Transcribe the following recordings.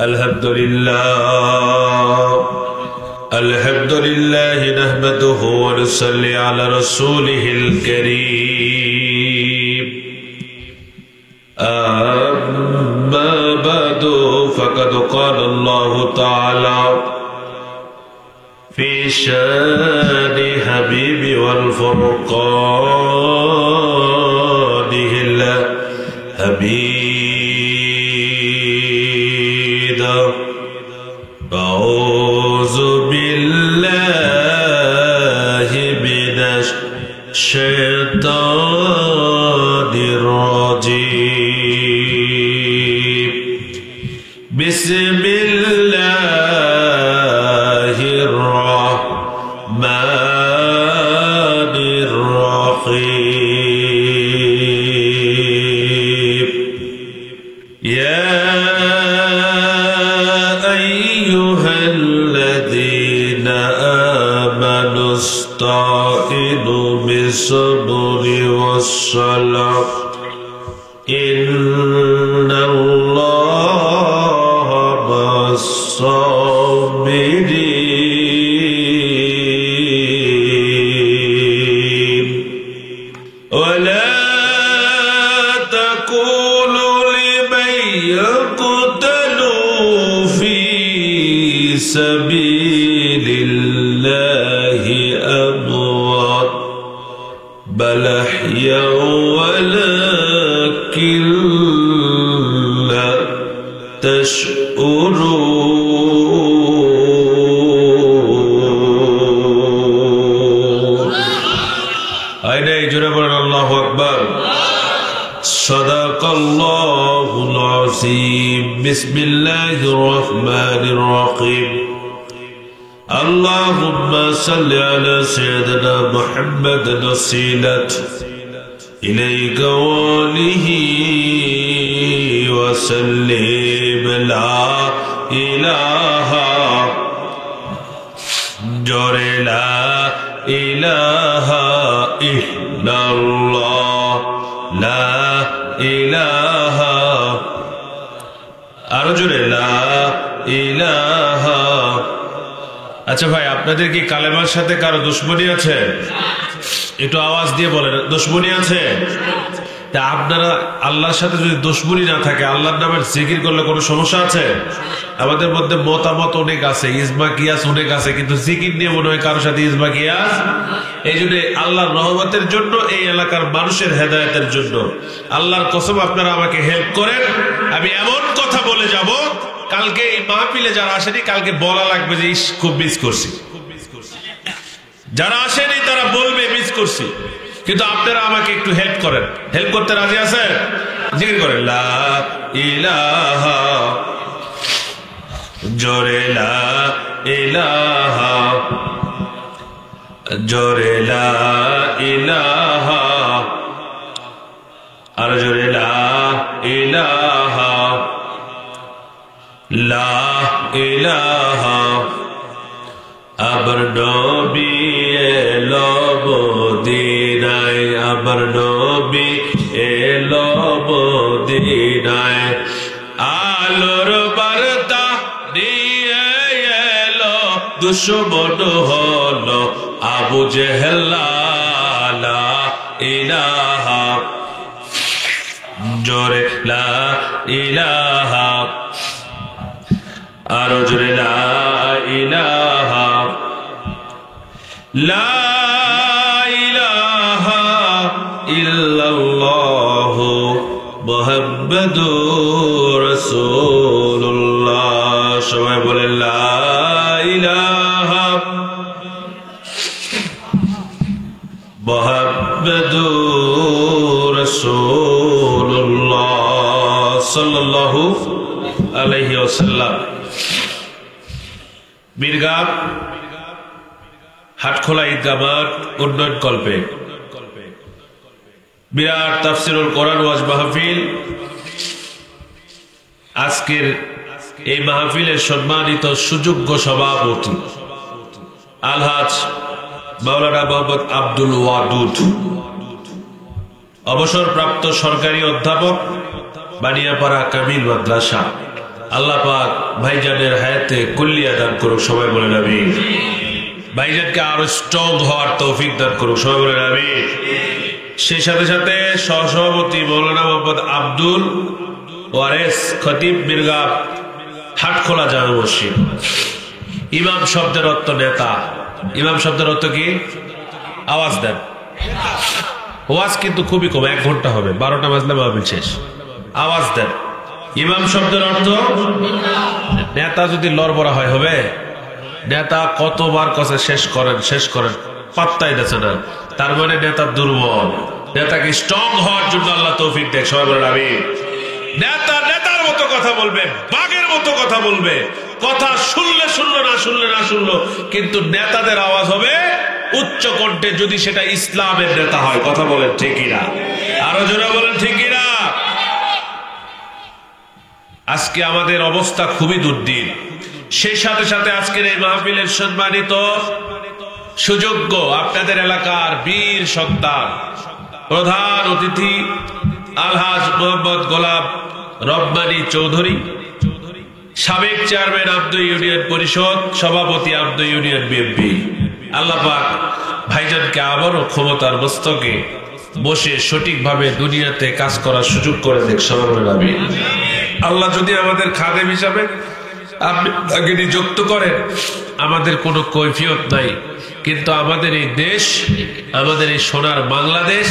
الحمد لله نحمده ونصلي على رسوله الكريم أما بعد فقد قال الله تعالى في شان حبيبي والفرقانه الحميد أعوذ بالله من الشيطان الرجيم بسم الله الرحمن الرحيم يا أيها الذين آمنوا استعينوا بالصبر والصلاة إن الله مع الصابرين ولا تقولوا لمن يقتل في سبيل الله أموات بل أحياء ولكن لا تشعرون أين يجربون الله أكبر صدق الله العظيم بسم الله الرحمن الرحيم اللهم صل على سيدنا محمد الوسيلة إليك وآله وسلم لا إله لا إله إلا الله لا إله أرجو لا إله আচ্ছা ভাই আপনাদের কি কালেমার সাথে কারো দুশমনি আছে? একটু আওয়াজ দিয়ে বলেন দুশমনি আছে? তা আপনারা আল্লাহর সাথে যদি দুশমনি না থাকে আল্লাহর নামের জিকির করলে কোনো সমস্যা আছে? আমাদের মধ্যে মতামত অনেক আছে, ইজমা কিয়াস অনেক আছে, কিন্তু জিকির নিয়ে মনে হয় কারোর সাথে ইজমা কিয়াস। এই জন্য আল্লাহর রহমতের জন্য, এই এলাকার মানুষের হেদায়েতের জন্য আল্লাহর কসম আপনারা আমাকে হেল্প করেন। আমি এমন কথা বলে যাব কালকে এই মাহফিলে যারা আসেনি কালকে বলা লাগবে যে ইস খুব মিস করছি। যারা আসেনি তারা বলবে মিস করছি, কিন্তু আপনারা আমাকে একটু হেল্প করেন। হেল্প করতে রাজি আছেন? জিকির করেন লা ইলাহা জোরে লা ইলাহা জোরে লা ইলাহা আর জোরে লা ইলাহা লা ইলাহা আবার নবী এলো মদিনায়, আবার নবী এলো মদিনায়, আলোর বার্তা নিয়ে এলো, দুশমন হলো আবু জেহেল। লা ইলাহা জোরে লা ইলাহা আরো জোরে লা ইলাহা লা ইলাহা ইল্লাল্লাহু মুহাম্মাদুর রাসূলুল্লাহ। সবাই বলে লা ইলাহা মুহাম্মাদুর রাসূলুল্লাহ সাল্লাল্লাহু আলাইহি ওয়াসাল্লাম। বীরগাম হাটখোলা ঈদগাহ মাঠ উন্নয়ন কল্পে বিরাট তাফসিরুল কোরআন ওয়াজ মাহফিল। আজকের এই মাহফিলের সম্মানিত সুযোগ্য সভাপতি আলহাজ মাওলানা মোহাম্মদ আব্দুল ওয়াদুদ, অবসরপ্রাপ্ত সরকারি অধ্যাপক, বানিয়াপাড়া কামিল মাদ্রাসা, আল্লাহ পাক ভাইজানের হায়াতে কুল্লিয়া দান করুক, সবাই বলেন আমিন। ভাইজানকে আরো স্ট্রং হওয়ার তৌফিক দান করুক, সবাই বলেন আমিন। সেই সাথে সাথে সহসভাপতি মৌলানা মোহাম্মদ আব্দুল ওয়ারেস খতিব মির্গা, হাটখোলা জামে মসজিদ। ইমাম শব্দের অর্থ নেতা। ইমাম শব্দের অর্থ কি? আওয়াজ দেন। ওয়াজ কিন্তু খুবই কম, 1 ঘন্টা হবে, 12টা বাজলে মাহফিল শেষ। আওয়াজ দেন। ইমাম শব্দের অর্থ নেতা। যদি লড়বড়া হয় হবে? নেতা কতবার কথা শেষ করেন, পাত্তাই দিচ্ছে না। তার মানে নেতা দুর্বল। নেতাকে স্ট্রং হওয়ার জন্য আল্লাহ তৌফিক দেয়, সবাই বলেন আমিন। নেতা নেতার মতো কথা বলবে, বাঘের মতো কথা বলবে, কথা শুনলে শুনলো, না শুনলে না শুনলো, কিন্তু নেতাদের আওয়াজ হবে উচ্চ কণ্ঠে, যদি সেটা ইসলামের নেতা হয়। কথা বলেন ঠিক কিনা? আরো জোরে বলেন ঠিক কিনা? আজকে আমাদের অবস্থা খুবই দুর্দিন। সেই সাথে সাথে আজকের এই মাহফিলের সম্মানিত সুযোগ্য আপনাদের এলাকার বীর সন্তান, প্রধান অতিথি আলহাজ মোহাম্মদ গোলাম রব্বানী চৌধুরী, সাবেক চেয়ারম্যান আব্দু ইউনিয়ন পরিষদ, সভাপতি আব্দু ইউনিয়ন বিএনপি। আল্লাহ পাক ভাইজানকে আবারও ক্ষমতার মস্তকে বসে সঠিকভাবে দুনিয়াতে কাজ করার সুযোগ করে দেখ, সবাই বলেন আমিন। আল্লাহ যদি আমাদের খাদেম হিসাবে আপনি তাকে নিযুক্ত করেন, আমাদের কোনো কৈফিয়ত নাই, কিন্তু আমাদের এই দেশ, আমাদের এই সোনার বাংলাদেশ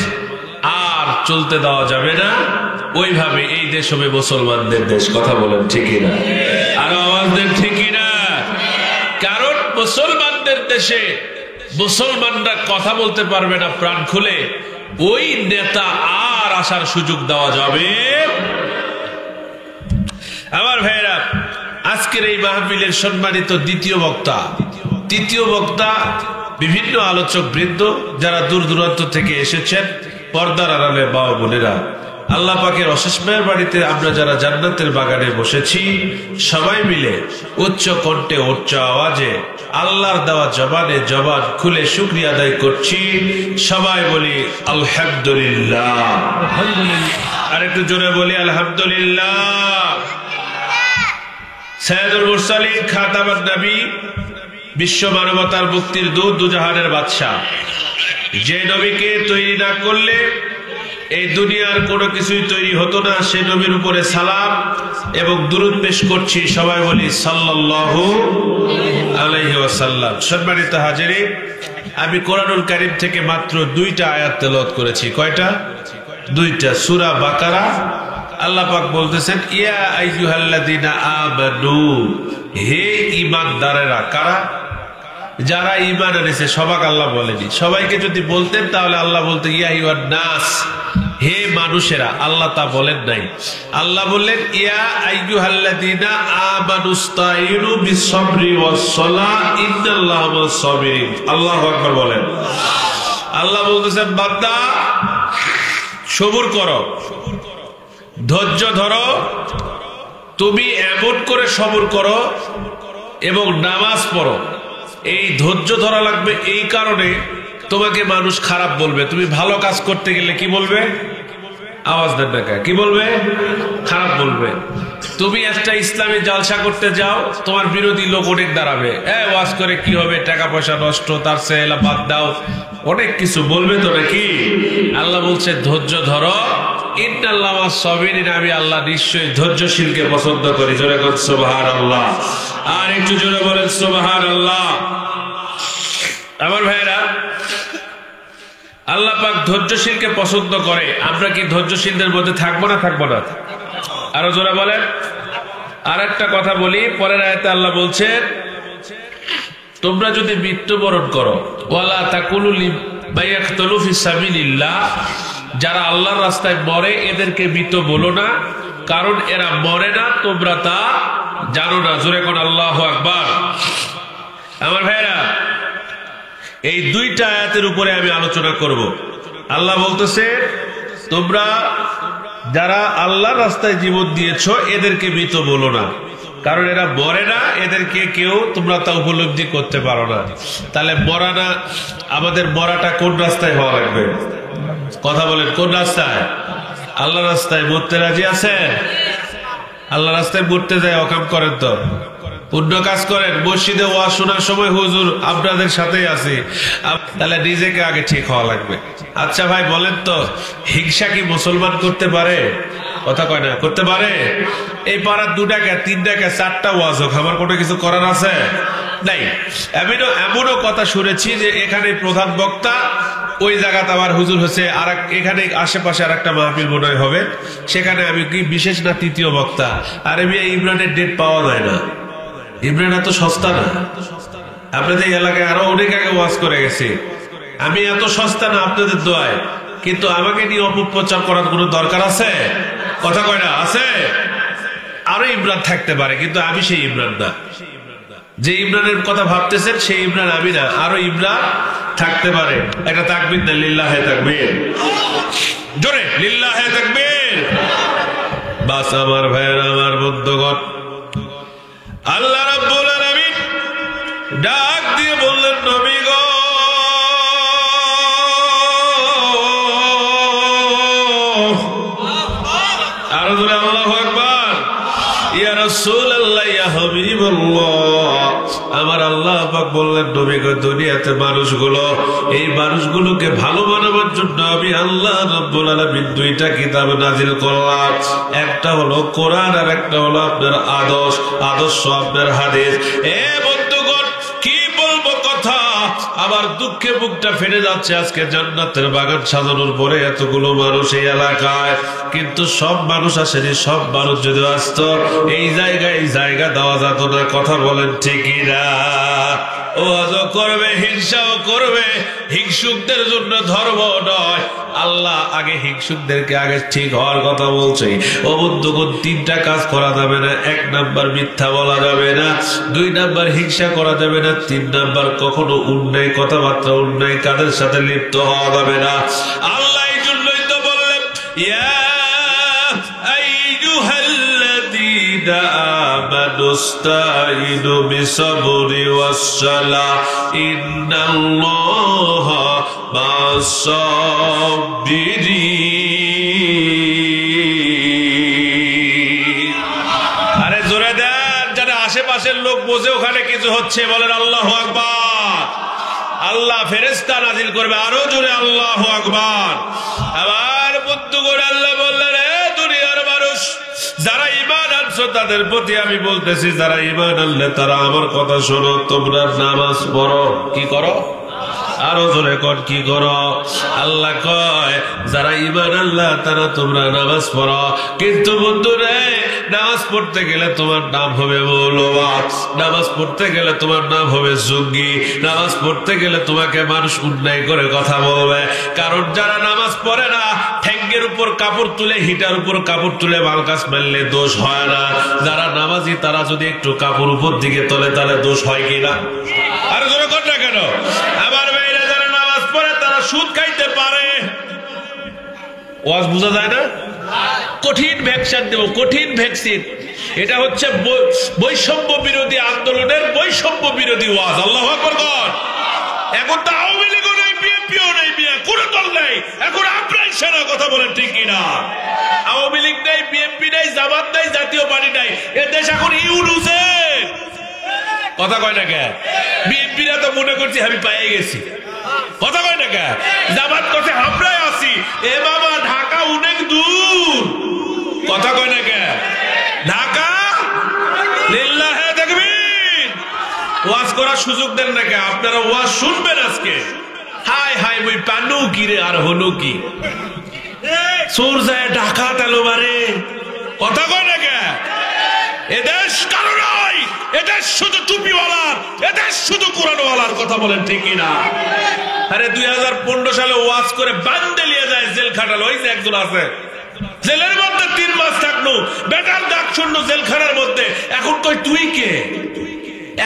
আর চলতে দেওয়া যাবে না ওইভাবে। এই দেশ হবে মুসলমানদের দেশ। কথা বলেন ঠিকই না? আর আওয়াজ দেন ঠিকই না? কারণ মুসলমানদের দেশে মুসলমানরা কথা বলতে পারবে না প্রাণ খুলে, ওই নেতা আর আসার সুযোগ দেওয়া যাবে। আমার ভাইরা, আজকের এই মাহফিলের সম্মানিত দ্বিতীয় বক্তা, তৃতীয় বক্তা, বিভিন্ন আলোচক বৃন্দ যারা দূর দূরান্ত থেকে এসেছেন, পর্দার আড়ালে বাবা বোনেরা, আল্লাহ পাকের অশেষ মেহেরবানিতে আমরা যারা জান্নাতের বাগানে বসেছি, সবাই মিলে উচ্চ কণ্ঠে উচ্চ আওয়াজে আল্লাহর দেওয়া জবানে জবান খুলে শুকরিয়া আদায় করছি। সবাই বলি আলহামদুলিল্লাহ। আর একটু জোরে বলি আলহামদুলিল্লাহ। সাইয়্যিদুল মুরসালিন, খাতামুন নবী, বিশ্ব মানবতার মুক্তির দূত, দুজাহানের বাদশা, যে নবীকে তৈরি না করলে এই দুনিয়ার কোনো কিছুই তৈরি হতো না, সে নবীর উপরে সালাম এবং দুরূদ পেশ করছি। সবাই বলি সাল্লাল্লাহু আলাইহি ওয়াসাল্লাম। সম্মানিত হাজিরিন, আমি কোরআনুল কারীম থেকে মাত্র 2টা আয়াত তেলাওয়াত করেছি। কয়টা? 2টা। সূরা বাকারা। আল্লাহ পাক বলতেছেন, ইয়া আইয়ুহাল্লাযীনা আমানু, হে ঈমানদারেরা। কারা? যারা ঈমান এনেছে। সবাক আল্লাহ বলেনি। সবাইকে যদি বলতেন তাহলে আল্লাহ বলতেন ইয়া আইয়ুহান নাস, হে মানুষেরা। আল্লাহ তা বলেন নাই। আল্লাহ বললেন ইয়া আইয়ুহাল্লাযীনা আমানুস্তাঈনু বিসসবরি ওয়াস-সালাহ ইন্নাল্লাহা মা'আস-সাবিরিন। আল্লাহু আকবার বলেন। আল্লাহ বলতেছেন, বান্দা সবুর করো, ধৈর্য ধরো, তুমি এমন করে সবর করো এবং নামাজ পড়ো। এই ধৈর্য ধরা লাগবে এই কারণে, তোমাকে মানুষ খারাপ বলবে। তুমি ভালো কাজ করতে গেলে কি বলবে? আওয়াজ দেন না, কি বলবে? খারাপ বলবে। তুমি একটা ইসলামী জালসা করতে যাও, তোমার বিরোধী লোক অনেক দাঁড়াবে, ওয়াজ করে কি হবে, টাকা পয়সা নষ্ট, তার চেয়ে এলা বাদ দাও, অনেক কিছু বলবে তো নাকি? আল্লাহ বলছে ধৈর্য ধরো, ইন্নাল্লাহা মা'আস-সাবিরিন, আমি আল্লাহ নিশ্চয়ই ধৈর্যশীলকে পছন্দ করি। জোরে বলেন সুবহানাল্লাহ। আর একটু জোরে বলেন সুবহানাল্লাহ। আমার ভাইরা, আল্লাহ পাক ধৈর্যশীলকে পছন্দ করে। আমরা কি ধৈর্যশীলদের মধ্যে থাকবো না? থাকবো না? আরো জোরে বলেন। আর একটা কথা বলি, পরের আয়াতে আল্লাহ বলছেন, তোমরা যদি মৃত্যুবরণ করো, ওয়ালা তাকুলু লিমান ইয়াকতুলু ফি সাবিলিল্লাহ, যারা আল্লাহর রাস্তায় মরে এদেরকে মৃত বলো না, কারণ এরা মরে না, তোমরা তা জানো না। জোরে কোন আল্লাহু আকবার। আমার ভাইরা, এই 2টা আয়াতের উপরে আমি আলোচনা করব। আল্লাহ বলতেছে, তোমরা যারা আল্লাহর রাস্তায় জীবন দিয়েছো এদেরকে মৃত বলো না, কারণ এরা মরে না, এদেরকে কেউ তোমরা তা উপলব্ধি করতে পারো না। তাহলে মরা না, আমাদের মরাটা কোন রাস্তায় হওয়া লাগবে? কথা বলেন, কোন রাস্তায়? আল্লাহর রাস্তায়। মরতে রাজি আছেন? আল্লাহ রাস্তায় ঘুরতে যায় অকাম করেন তো, পুণ্য কাজ করেন, মসজিদে ওয়াজ শোনার সময় হুজুর আপনাদের সাথেই আছি, তাহলে নিজেকে আগে ঠিক হওয়া লাগবে। আচ্ছা ভাই বলেন তো, হিংসা কি মুসলমান করতে পারে? কথা কয় না, করতে পারে? এই পাড়ার 2 টাকা 3 টাকা 4টা ওয়াজ হোক, আমার কোনো কিছু করার আছে নাই। এমনও কথা শুনেছি যে এখানে প্রধান বক্তা, ওই জায়গাতে আমার হুজুর হচ্ছে, আর এখানে আশেপাশে আর একটা মাহফিল মনে হবে, সেখানে আমি কি বিশেষ না 3য় বক্তা। আর আমি ইমরানের ডেট পাওয়া যায় না। ইমরান এত সস্তা না, আপনাদের এলাকায় আরো অনেক আগে ওয়াজ করে গেছি। আমি এত সস্তা না আপনাদের দোয়ায়, কিন্তু আমাকে নিয়ে অপপ্রচার করার কোনো দরকার আছে? কথা কয় না, আছে? আরো ইমরান থাকতে পারে, কিন্তু আমি সেই ইমরান না। যে ইমরানের কথা ভাবতেছেন সেই ইমরান আমি না, আরো ইমরান থাকতে পারে। একটা তাকবীর দেন, লিল্লাহে তাকবীর, জোরে লিল্লাহে তাকবীর। বাস আমার ভাইয়ের, আমার বন্ধুগণ, আল্লাহ রাব্বুল আলামিন ডাক দিয়ে বললেন, নবী গো, আরো জোরে আল্লাহু আকবার। ইয়া রাসূলুল্লাহ, ইয়া হাবিবাল্লাহ, আমার আল্লাহ পাক বললেন, নবী গো, দুনিয়াতে মানুষগুলো, এই মানুষগুলোকে ভালো বানাবার জন্য আমি আল্লাহ রাব্বুল আলামিন 2টা কিতাব নাজিল করলাম। একটা হলো কোরআন, আর একটা হলো আপনার আদর্শ আপনার হাদিস। এ বন্ধুগণ, কি বলবো কথা, আমার দুঃখে বুকটা ফেটে যাচ্ছে। আজকে জান্নাতের বাগান সাজানোর পরে এতগুলো মানুষ এই এলাকায়, কিন্তু সব মানুষ আসেনি। সব মানুষ যদি আসতো, এই জায়গায় জায়গা দেওয়া যেত না। কথা বলেন ঠিকই না? ওয়াজও করবে, হিংসাও করবে। হিংসুকদের জন্য ধর্ম নয়, আল্লাহ আগে হিংসুকদেরকে আগে ঠিক হওয়ার কথা বলছে। ও বন্ধুগণ, 3টা কাজ করা যাবে না। 1 নাম্বার মিথ্যা বলা যাবে না, 2 নাম্বার হিংসা করা যাবে না, 3 নাম্বার কখনো অন্যায় কথাবার্তা, অন্যায় কাদের সাথে লিপ্ত হওয়া যাবে না। আল্লাহ এই জন্যই তো বললেন, ইয়া আইয়ুহাল্লাযীনা আমানুস্তাঈনু বিসবরি ওয়াসসালাহ ইন্নাল্লাহা মা'আস-সাবিরিন। আরে জোরে দেন, যারা আশেপাশের লোক বোঝে ওখানে কিছু হচ্ছে, বলেন আল্লাহু আকবার। আল্লাহ ফেরেশতা নাজিল করবে, আরো জোরে আল্লাহু আকবার। আবার বন্ধুগণ, আল্লাহ বললেন, দুনিয়ার মানুষ যারা ঈমান আনছো তাদের প্রতি আমি বলতেছি, যারা ঈমান আনলে তারা আমার কথা শোনো, তোমরা নামাজ পড়ো। কি করো? আরো জোরে কর, কি করো? আল্লাহ কয়, যারা ঈমান আনলা তারা তোমরা নামাজ পড়ো। কিন্তু বন্ধুরে, নামাজ পড়তে গেলে তোমার নাম হবে মৌলবাদ, নামাজ পড়তে গেলে তোমার নাম হবে জঙ্গি, নামাজ পড়তে গেলে তোমাকে মানুষ অন্যায় করে কথা বলবে। কারণ যারা নামাজ পড়ে না, ঠ্যাঙ্গের উপর কাপড় তুলে, হিটার উপর কাপড় তুলে বালকাস মারলে দোষ হয় না। যারা নামাজি, তারা যদি একটু কাপড় উপর দিকে তোলে, তাহলে দোষ হয় কিনা? আর জোরে কর না কেন? আমার ভাইরা, যারা নামাজ পড়ে তারা সুদ খাইতে পারে। ওয়াজ বোঝা যায় না? কঠিন ভ্যাকসিন দেব, কঠিন ভ্যাকসিন। এটা হচ্ছে বৈষম্য বিরোধী আন্দোলনের বৈষম্য বিরোধী ওয়াজ। আল্লাহু আকবার বল। এখন তো আওয়ামী লীগও নেই, বিএনপিও নেই, কোন দল নেই, এখন আপনারাই সেনা। কথা বলেন ঠিক কিনা? আওয়ামী লীগ নেই, বিএনপি নেই, জামাত নেই, জাতীয় পার্টি নাই। এ দেশ এখন ইউনুসের। কথা কয় না কে? বিএনপিরা তো মনে করছি আমি পাইয়ে গেছি। কথা কয় না কে? জামাত কথা আমরাই আছি। এ বাবা, ঢাকা অনেক দূর। কথা কয় না কে? ঢাকা লিল্লাহে তাকবীর। ওয়াজ করার সুযোগ দেন না কে? আপনারা ওয়াজ শুনবেন আজকে। হাই হাই, ওই পানু কি রে, আর হলো কি? চোর যায় ঢাকা তেলো মারে। কথা কয় না কে? এদেশ কারো নয়, এদেশ শুধু টুপিওয়ালার, এদেশ শুধু কোরআনওয়ালার। কথা বলেন ঠিক কিনা? আরে 2015 সালে ওয়াজ করে বান্দে লিয়ে যায়, জেল খাটালো। ওই যে একজন আছে, জেলের মধ্যে 3 মাস থাকলো, বেটার ডাক শুনলো জেলখানার মধ্যে। এখন কই তুই কে?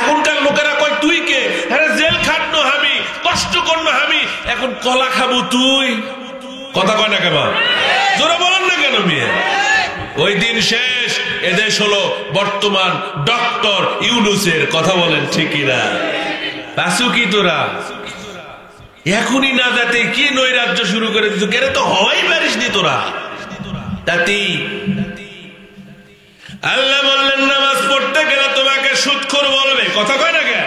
এখনকার লোকেরা কয় তুই কে? আরে জেল খাটনো আমি, কষ্ট করলো আমি, এখন কলা খাবো তুই। কথা কয় না কেন? জোরে বলেন না কেন মেয়ে? ওই দিন শেষ। এদেশ হলো বর্তমান ডক্টর ইউনুসের। কথা বলেন ঠিকই না? আসু কি তোরা এখনই না যাতে কি নৈরাজ্য শুরু করে দিত? কেন তো হওয়াই পারিস নি তোরা? তাতি আল্লাহ বললেন নামাজ পড়তে গেলে তোমাকে সুদখোর বলবে, কথা কয় না কেন?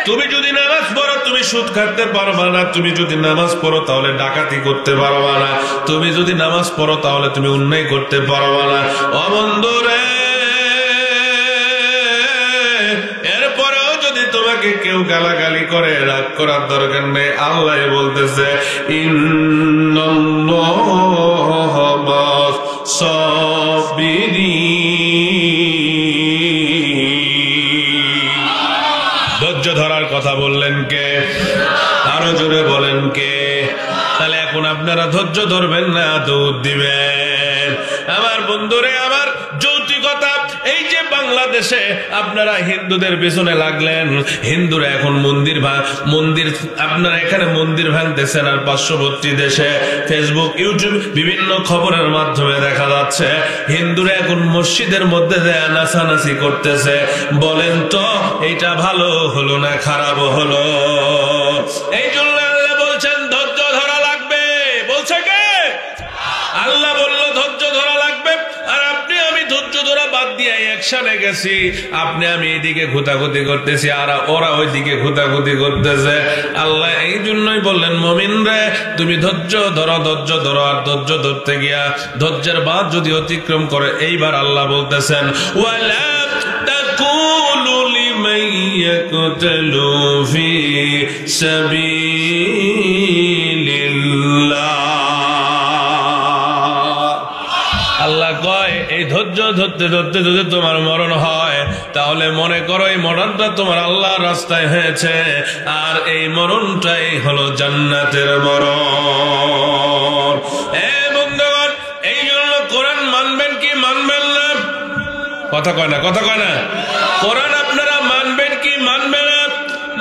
তুমি যদি নামাজ পড়ো তুমি সুদ খাইতে পারবা না, তুমি যদি নামাজ পড়ো তাহলে ডাকাতি করতে পারবা না, তুমি যদি নামাজ পড়ো তাহলে তুমি অন্যায় করতে পারবা না। ও বন্ধুরে, এরপরেও যদি তোমাকে কেউ গালাগালি করে, রাগ করার দরকার নেই। আল্লাহ বলতেছে ইন্নাল্লাহা মা'আস সাবিরিন। ধৈর্য ধরার কথা বললেন কে? আরো জোরে বলেন কে? তাহলে এখন আপনারা ধৈর্য ধরবেন না দৌড় দিবেন? আমার বন্ধুরে, আমার যৌক্তিকতা, এই যে বাংলাদেশে আপনারা হিন্দুদের পেছনে লাগলেন, হিন্দুরা এখন মন্দির আপনারা এখানে মন্দির ভাঙতেছেন, আর পার্শ্ববর্তী দেশে ফেসবুক, ইউটিউব বিভিন্ন খবরের মাধ্যমে দেখা যাচ্ছে হিন্দুরা এখন মসজিদের মধ্যে নাচানাচি করতেছে। বলেন তো এইটা ভালো হলো না খারাপ হলো? এই জন্য আল্লাহ বলছেন ধৈর্য ধরা লাগবে। বলছে কে? আল্লাহ বললো ধৈর্য ধরা লাগবে। আর আপনি আমি ধৈর্য ধরা বাদ দিয়ে অ্যাকশনে গেছি। আপনি আমি এইদিকে ঘুতাঘুতি করতেছি, আর ওরা ওইদিকে ঘুতাঘুতি করতেছে। আল্লাহ এই জন্যই বললেন মুমিন রে, তুমি ধৈর্য ধরো, ধৈর্য ধরো। আর ধৈর্য ধরতে গিয়া ধৈর্যের বাদ যদি অতিক্রম করে, এইবার আল্লাহ বলতেছেন ওয়ালা তাকুলু লিমান ইয়াকতালু ফি সাবিলিল্লাহ। আল্লাহ কয় এই ধৈর্য ধরতে ধরতে যদি তোমার মরণ হয়, তাহলে মনে করো এই মরণটা তোমার আল্লাহর রাস্তায় হয়েছে, আর এই মরণটাই হলো জান্নাতের মরণ। বন্ধুগণ, এই জন্য কোরআন মানবেন কি মানবেন না? কথা কয় না, কথা কয় না। কোরআন আপনারা মানবেন কি মানবেন না?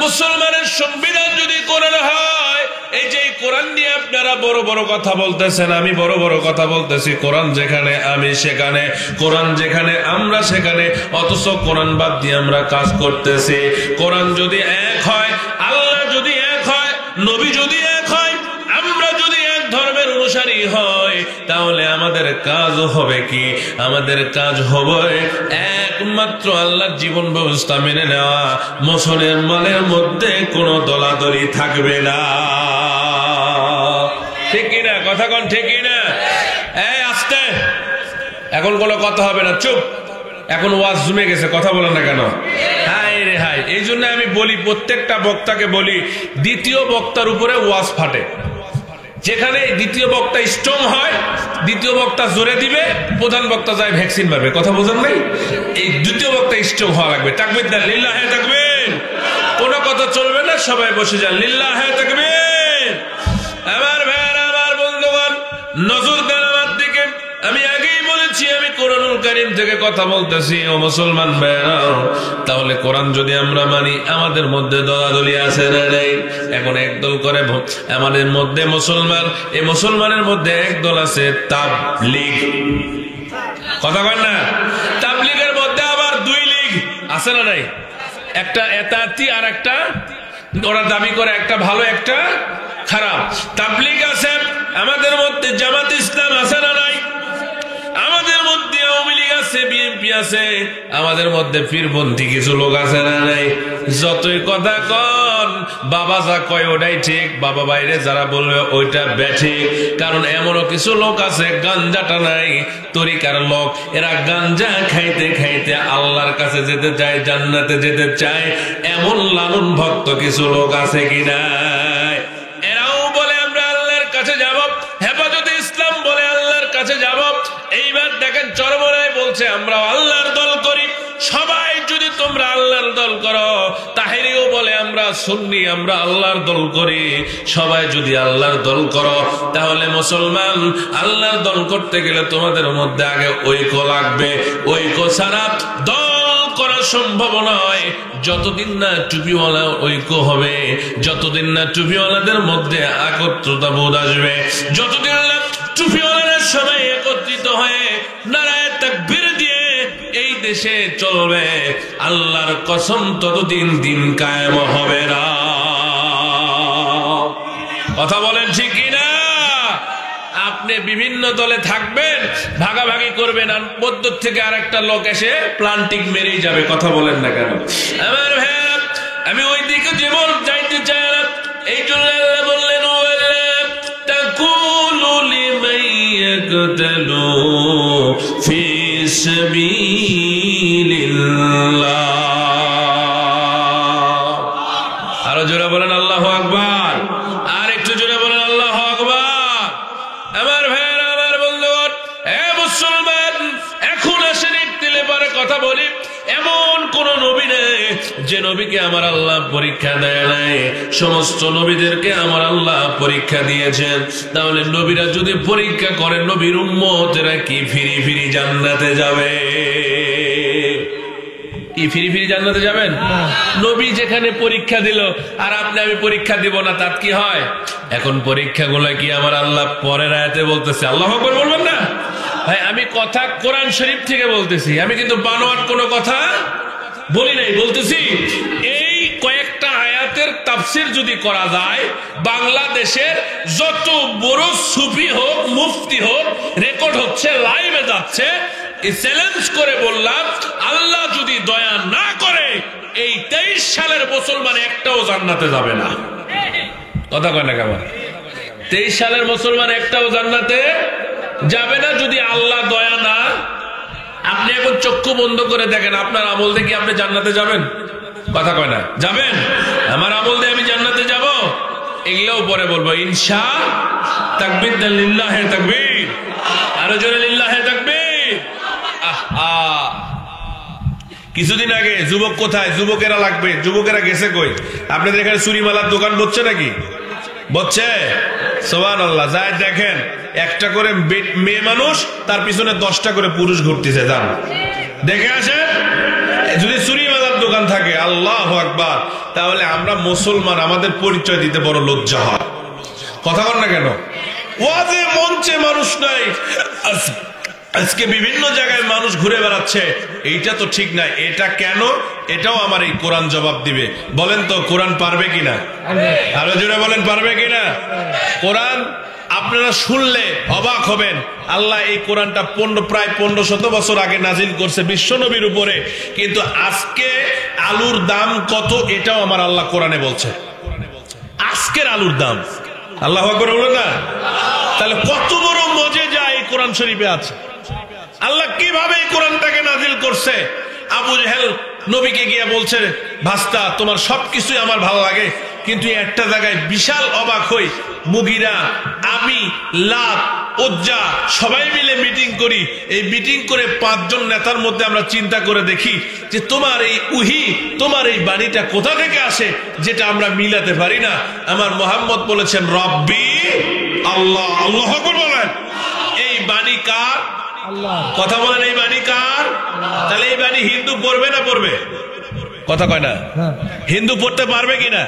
মুসলমানের সংবিধান যদি কোরআন হয়, এই যে কোরআন নিয়ে আপনারা বড় বড় কথা বলতেছেন, আমি বড় বড় কথা বলতেছি, কোরআন যেখানে আমি সেখানে, কোরআন যেখানে আমরা সেখানে, অথচ কোরআন বাদ দিয়ে আমরা কাজ করতেছি। কোরআন যদি এক হয়, আল্লাহ যদি এক হয়, নবী যদি এক হয়, আমরা যদি এক ধর্মের অনুসারী হয়, তাহলে আমাদের কাজ হবে কি? আমাদের কাজ হবে একমাত্র আল্লাহর জীবন ব্যবস্থা মেনে নেওয়া। মুসলমানের মধ্যে কোনো দলাদলি থাকবে না। ঠিক কিনা? কথা কোন ঠিক কিনা? আস্তে, এখন কোনো কথা হবে না, চুপ। এখন ওয়াজ জমে গেছে, কথা বলেন না কেন? হাই রে হাই। এই জন্য আমি বলি, প্রত্যেকটা বক্তাকে বলি, দ্বিতীয় বক্তার উপরে ওয়াজ ফাটে। যেখানে দ্বিতীয় বক্তা স্ট্রং হয়, দ্বিতীয় বক্তা জোরে দিবে, প্রধান বক্তা যায় ভ্যাকসিন মারবে। কথা বোঝেন নাই? এই দ্বিতীয় বক্তা স্ট্রং হওয়া লাগবে। তাকবীর দেন, লিল্লাহে তাকবীর। কোনো কথা চলবে না, সবাই বসে যান, লিল্লাহে তাকবীর। আমার ভাইরা, আমার বন্ধুগণ, নজর দেন আমার দিকে। আমি আগেই বলেছি আমি কোরআনুল কারীম থেকে কথা বলতেছি। ও মুসলমান ভাইরা, তাহলে কোরআন যদি আমরা মানি, আমাদের মধ্যে দলাদলি আছে না নাই? এখন একদল করে আমাদের মধ্যে মুসলমান, এই মুসলমানের মধ্যে একদল আছে তাবলীগ। কথা কয় না? তাবলীগের মধ্যে আবার দুই লীগ আছে না নাই? একটা এতাতি আর একটা, ওরা দাবি করে একটা ভালো একটা খারাপ। তাবলীগ আছে আমাদের মধ্যে, জামাত ইসলাম আছে না নাই? আমাদের মধ্যে আওয়ামী লীগ আছে, বিএনপি আছে, আমাদের মধ্যে পীরপন্থী কিছু লোক আছে না নাই? যতই কথা কন, বাবা যা কয় ওটাই ঠিক, বাবা বাইরে যারা বলবে ওইটা ব্যাঠিক। কারণ এমনও কিছু লোক আছে গাঞ্জাটা নাই, তরিকার লোক, এরা গাঞ্জা খাইতে খাইতে আল্লাহর কাছে যেতে চায়, জান্নাতে যেতে চায়, এমন লালন ভক্ত কিছু লোক আছে কিনা? এরাও বলে আমরা আল্লাহর কাছে যাব, হেফাজতে ইসলাম বলে আল্লাহর কাছে যাব। এইবার দেখেন চরমরায় বলছে আমরা আল্লাহর দল করি। সবাই যদি তোমরা আল্লাহর দল করো, তাহেরিও বলে আমরা সুন্নি, আমরা আল্লাহর দল করি। সবাই যদি আল্লাহর দল করো, তাহলে মুসলমান আল্লাহর দল করতে গেলে তোমাদের মধ্যে আগে ঐক্য লাগবে। ঐক্য ছাড়া দল করা সম্ভব নয়। যতদিন না টুপিওয়ালা ঐক্য হবে, যতদিন না টুপিওয়ালাদের মধ্যে একত্রতা বোধ আসবে, যতদিন না টুপিওয়ালারা সবাই একত্রিত হয়ে নারায়ে তাকবীর দিয়ে এই দেশে চলবে, আল্লাহর কসম ততদিন দিন কায়েম হবে না। কথা বলেন ঠিক কিনা? আপনি বিভিন্ন দলে থাকবেন, ভাগাভাগি করবেন, আর মধ্য থেকে আরেকটা লোক এসে প্লান্টিং মেরেই যাবে। কথা বলেন না কেন আমার ভাইয়া? আমি ওই দিকে যেমন যাইতে চাই না, এই জন্য আল্লাহ বললেন ওয়ালা তাকুলু লিমান ইয়াকতালু ফি সাবিলিল্লাহ। আরো জোরে বলেন আল্লাহু আকবার, আর একটু জোরে বলেন আল্লাহু আকবার। আমার ভাইয়েরা, আমার বন্ধুগণ, এ মুসলমান, এখন আসেন একটিলে পরে কথা বলি। এমন কোন নবী নেই যে নবীকে আমার আল্লাহ পরীক্ষা দেয় নাই। সমস্ত নবীদেরকে আমার আল্লাহ পরীক্ষা দিয়েছেন। তাহলে নবীরা যদি পরীক্ষা করেন, নবীর উম্মতেরা কি ফিরি ফিরি জান্নাতে যাবে? কি ফিরি ফিরি জান্নাতে যাবেন? নবী যেখানে পরীক্ষা দিল আর আপনি আমি পরীক্ষা দিব না, তার কি হয়? এখন পরীক্ষাগুলো কি আমার আল্লাহ পরের আয়াতে বলতেছে? আল্লাহু আকবার বলবেন না ভাই? আমি কথা কোরআন শরীফ থেকে বলতেছি, আমি কিন্তু বানোয়াট কোনো কথা বলি নাই, বলতেছি এই কয়েকটা আয়াতের তাফসীর যদি করা যায়, বাংলাদেশের যত বড় সুফি হোক, মুফতি হোক, রেকর্ড হচ্ছে, লাইভে যাচ্ছে, চ্যালেঞ্জ করে বললাম, আল্লাহ যদি দয়া না করে এই 23 সালের মুসলমান একটাও জান্নাতে যাবে না। কথা কয় না কেমন? 23 সালের মুসলমান একটাও জান্নাতে যাবে না যদি আল্লাহ দয়া না। আপনি এখন চক্ষু বন্ধ করে দেখেন, আপনার আমল দেখে আপনি জান্নাতে যাবেন? কথা কয় না? যাবেন? আমার আমল দিয়ে আমি জান্নাতে যাব? এগুলোও পরে বলবো ইনশা। তাকবীর দেন, লিল্লাহে তাকবীর, আরো জোরে লিল্লাহে তাকবীর। কিছুদিন আগে যুবক কোথায়, যুবকেরা লাগবে, যুবকেরা গেছে কই? আপনাদের এখানে চুরিমালার দোকান বসছে নাকি? বসছে? সুবহানাল্লাহ। যায় দেখেন, একটা করে মেয়ে মানুষ, তার পিছনে 10টা করে পুরুষ ঘুরতেছে। যান দেখে আসেন। যদি চুরিমালার দোকান থাকে, আল্লাহু আকবার, তাহলে আমরা মুসলমান, আমাদের পরিচয় দিতে বড় লজ্জা হয়। কথা বল না কেন? ওয়াজে মঞ্চে মানুষ নাই, আজকে বিভিন্ন জায়গায় মানুষ ঘুরে বেড়াচ্ছে, এইটা তো ঠিক নাই। এটা কেন? এটাও আমার এই কোরআন জবাব দিবে। বলেন তো কোরআন পারবে কিনা? আরো জোরে বলেন পারবে কিনা? কোরআন আপনারা শুনলে অবাক হবেন। আল্লাহ এই কোরআনটা প্রায় 1500 বছর আগে নাজিল করছে বিশ্ব নবীর উপরে, কিন্তু আজকে আলুর দাম কত এটাও আমার আল্লাহ কোরআনে বলছে। আজকের আলুর দাম, আল্লাহু আকবার বলুন না? তাহলে কত বড় মজেজা এই কোরআন শরীফে আছে। আল্লাহ কিভাবে এই কোরআনটাকে নাজিল করছে। আবু জেহেল নবীকে গিয়ে বলছে, ভাস্তা তোমার সবকিছুই আমার ভালো লাগে, কিন্তু একটা জায়গায় বিশাল অবাক হই, মুগিরা, আমি, লাত, উজ্জা সবাই মিলে মিটিং করি। এই মিটিং করে 5 জন নেতার মধ্যে আমরা চিন্তা করে দেখি যে তোমার এই উহি, তোমার এই বাণীটা কোথা থেকে আসে, যেটা আমরা মিলাতে পারি না। আমার মোহাম্মদ বলেছেন রব্বি আল্লাহ। আল্লাহু আকবার বলেন। এই বাণী কার? কথা বলেন, এই বাণী কার? তাহলে এই বাণী হিন্দু পড়বে না পড়বে? কথা কয় না? হিন্দু পড়তে পারবে কিনা?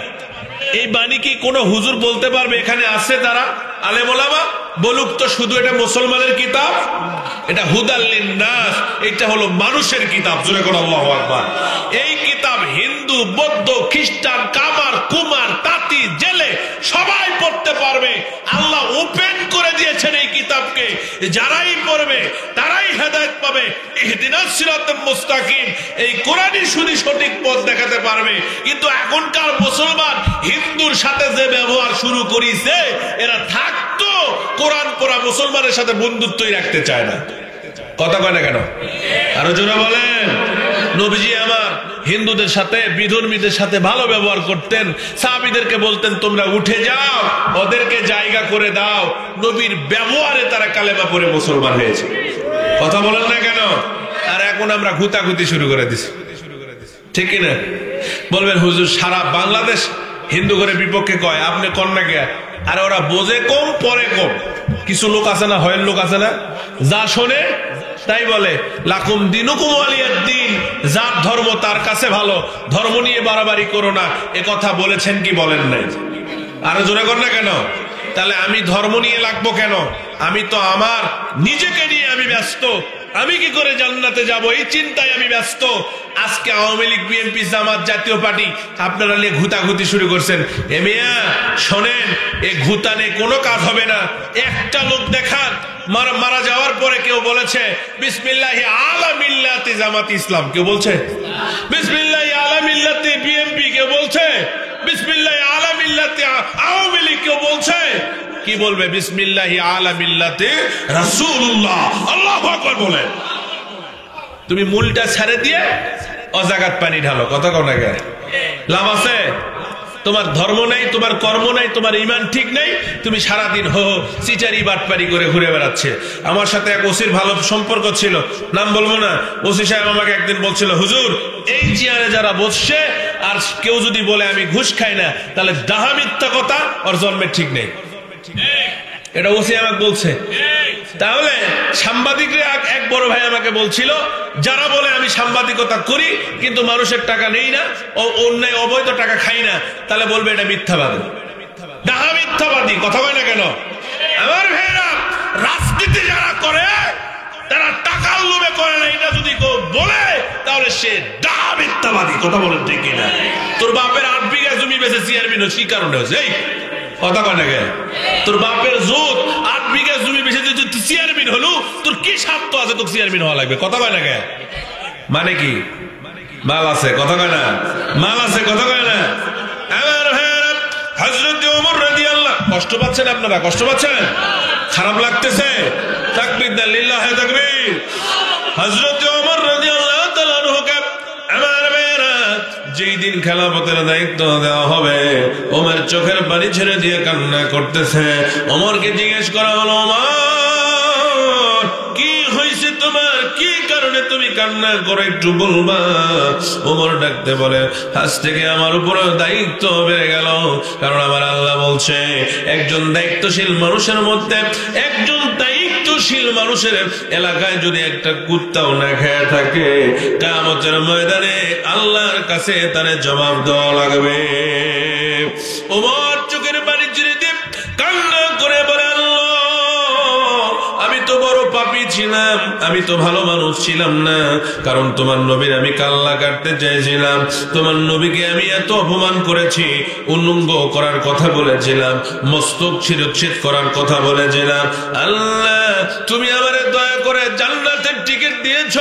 এই বাণী কি কোনো হুজুর বলতে পারবে এখানে আছে তারা আলেম ওলামা? বলুক তো শুধু এটা মুসলমানের কিতাব, এটা হুদাল লিন্নাস, এটা হলো মানুষের কিতাব। জোরে করে আল্লাহু আকবার। এই কিতাব হিন্দু, বৌদ্ধ, খ্রিস্টান, কামার, কুমার, তাঁতি, জেলে সবাই পড়তে পারবে। আল্লাহ ওপেন করে দিয়েছেন এই কিতাবকে, যারাই পড়বে তারাই হেদায়েত পাবে। ইহদিনাস সিরাতাল মুস্তাকিম, এই কোরআনই শুধু সঠিক পথ দেখাতে পারবে। কিন্তু এখনকার মুসলমান হিন্দুর সাথে যে ব্যবহার শুরু করেছে, এরা থাকতো কোরআন পড়া মুসলমানের সাথে বন্ধুত্বই রাখতে চায় না। কথা কয় না কেন? আরো জোরে বলেন। নবীজি আমার হিন্দুদের সাথে, বিধর্মীদের সাথে ভালো ব্যবহার করতেন। সাহাবীদেরকে বলতেন তোমরা উঠে যাও, ওদেরকে জায়গা করে দাও। নবীর ব্যবহারে তারা কালেমা পড়ে মুসলমান হয়েছে। কথা বলেন না কেন? আর এখন আমরা গুতাগুতি শুরু করে দিছি, ঠিক কিনা? বলবেন হুজুর সারা বাংলাদেশ হিন্দু করে বিপক্ষে কয়, আপনি কন না কে? আর ওরা বোঝে কম, পরে কম। কিছু লোক আছে না, হয়ের লোক আছে না, যা শোনে তাই বলে। লাকুম দিনুকুম ওয়ালিয়াদ দিন, যার ধর্ম তার কাছে ভালো, ধর্ম নিয়ে বাড়াবাড়ি করো না। এ কথা বলেছেন কি বলেন নাই? আরো জোরে কর না কেন? তাহলে আমি ধর্ম নিয়ে লাগবো কেন? আমি তো আমার নিজেকে নিয়ে আমি ব্যস্ত। আমি কি করে জান্নাতে যাব, এই চিন্তায় আমি ব্যস্ত। আজকে আওয়ামী লীগ, বিএনপি, জামাত, জাতীয় পার্টি আপনারা নিয়ে ঘুতাঘুতি শুরু করছেন। এ মিয়া শোনেন, এ ঘুতানে কোনো কাজ হবে না। একটা লোক দেখান মারা যাওয়ার পরে কেউ বলেছে বিসমিল্লাহি আলা মিল্লাতি জামাত ইসলাম, কেউ বলছে বিসমিল্লাহি আলা মিল্লাতি বিএনপি, কেউ বলছে বিসমিল্লাহি আলা মিল্লাতি আওয়ামী লীগ, কেউ বলছে কি বলবে বিসমিল্লাহি আলা মিল্লাতি রাসূলুল্লাহ, আল্লাহু আকবার বলে। তুমি মূলটা ছেড়ে দিয়ে অজাগাত পানি ঢালো, কথা কও না গে, লাভ আছে? তোমার ধর্ম নাই, তোমার কর্ম নাই, তোমার ঈমান ঠিক নাই, তুমি সারাদিন হো চিটারি বাটপারি করে ঘুরে বেড়াচ্ছে। আমার সাথে এক ওসির ভালো সম্পর্ক ছিল, নাম বলবো না। ওসি সাহেব আমাকে একদিন বলছিল, হুজুর এই চেয়ারে যারা বসছে আর কেউ যদি বলে আমি ঘুষ খাই না, তাহলে ডাহা মিথ্যা কথা, ওর জন্মের ঠিক নেই। এটা ওসি আমাকে বলছে। তাহলে সাংবাদিকরা, এক বড় ভাই আমাকে বলছিল, যারা বলে আমি সাংবাদিকতা করি কিন্তু মানুষের টাকা নেই না, ও অন্যায় অবৈধ টাকা খাই না, তাহলে বলবে এটা মিথ্যাবাদী, ডাহা মিথ্যাবাদী, কথা হয় না কেন? আমার ভাইরা, রাজনীতি যারা করে তারা টাকার লোভে করে না, এটা যদি কেউ বলে তাহলে সে ডাহা মিথ্যাবাদী, কথা বলেন ঠিক কিনা? তোর বাপের 8 বিঘা জমি বেঁচে চেয়ারম্যান হচ্ছে, কি কারণে হয়েছে? এই কথা কয় না কে? তোর বাপের জোত 8 বিঘা জমি বেঁচে তুই চেয়ারম্যান হলু, তোর কি স্বার্থ আছে তোর চেয়ারম্যান হওয়া লাগবে? কথা কয় না কে? মানে কি? মাল আছে, কথা কয় না? মাল আছে, কথা কয় না? আমার ভাইরা, হযরত ওমর রাদিয়াল্লাহু, কষ্ট পাচ্ছেন আপনারা? কষ্ট পাচ্ছেন? খারাপ লাগতেছে? তাকবীর দেন, লিল্লাহি তাকবীর। হযরত ওমর রাদিয়াল্লাহু তাআলা আনহুকে আমার ভাইরা যেই দিন খেলাফতের দায়িত্ব দেওয়া হবে, ওমর চোখের পানি ছেড়ে দিয়ে কান্না করতেছে। ওমরকে জিজ্ঞেস করা হলো, ওমর কি হয়েছে তোমার, কি কারণে তুমি কান্না করে, একটু বলবা? ওমর ডাকতে বলে, আজ থেকে আমার উপরে দায়িত্ব বেড়ে গেল, কারণ আমার আল্লাহ বলছে একজন দায়িত্বশীল মানুষের মধ্যে, একজন দায়িত্বশীল মানুষের এলাকায় যদি একটা কুত্তাও না খেয়ে থাকে, কিয়ামতের ময়দানে আল্লাহর কাছে তার জবাব দেওয়া লাগবে। ওমর চোখের পানি ছেড়ে দিয়ে কান্না করে বলে, আল্লাহ আমি তো বড় পাপী ছিলাম, আমি তো ভালো মানুষ ছিলাম না, কারণ তোমার নবীর আমি কাল্লা কাটতে চাইছিলাম, তোমার নবীকে আমি এত অপমান করেছি, উন্নঙ্গ করার কথা বলেছিলাম, মস্তক শিরচ্ছেদ করার কথা বলেছিলাম। আল্লাহ তুমি আমারে দয়া করে জান্নাতের টিকিট দিয়েছ,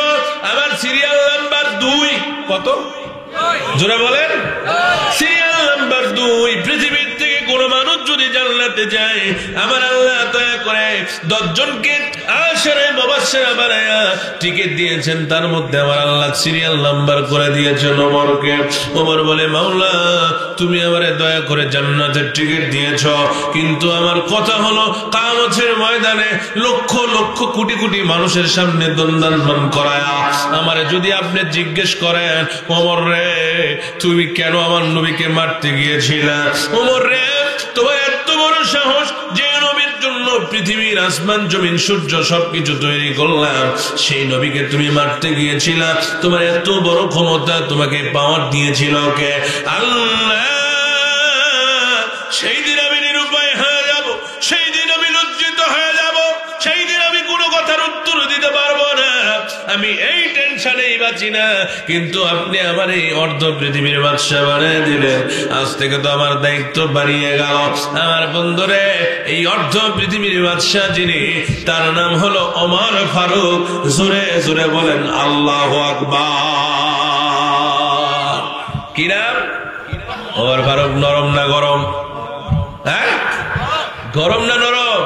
আমার সিরিয়াল নাম্বার 2। কত জোরে বলেন? Serial number 2। পৃথিবীর থেকে কোন মানুষ যদি জান্নাতে যায়, আমার আল্লাহ দয়া করে 10 জনকে আশারে মুবাশশিরা বানায়া টিকিট দিয়েছেন, তার মধ্যে আমার আল্লাহ সিরিয়াল নাম্বার করে দিয়েছেন ওমরকে। ওমর বলে, মাওলা তুমি আমারে দয়া করে জান্নাতের টিকিট দিয়েছ, কিন্তু আমার কথা হলো কিয়ামতের ময়দানে লক্ষ লক্ষ কোটি কোটি মানুষের সামনে দণ্ডায়মান করায়া আমারে যদি আপনি জিজ্ঞেস করেন, ওমর রে তুমি কেন আমার নবীকে মারতে গিয়েছিলা? ওমর রে তোমার এত বড় সাহস, যে নবীর জন্য পৃথিবীর আসমান জমিন সূর্য সবকিছু তৈরি করলাম, সেই নবীকে তুমি মারতে গিয়েছিলা, তোমার এত বড় ক্ষমতা, তোমাকে পাওয়ার দিয়েছিল কে? আল্লাহ। সেই দিন আমি নিরুপায় হয়ে যাব, সেই দিন আমি লজ্জিত হয়ে যাব, সেই দিন আমি কোনো কথার উত্তর দিতে পারবো না, আমি এই টেনশনেই বাঁচি না। কিন্তু আপনি আমার এই অর্ধ পৃথিবীর বাদশা বানিয়ে দিলেন, আজ থেকে তো আমার দায়িত্ব বাড়িয়ে গেল। আমার বন্ধুরে, এই অর্ধ পৃথিবীর বাদশা যিনি, তার নাম হলো ওমর ফারুক। জোরে জোরে বলেন আল্লাহু আকবার। কি নাম? ওমর ফারুক। নরম না গরম? হ্যাঁ, গরম না নরম?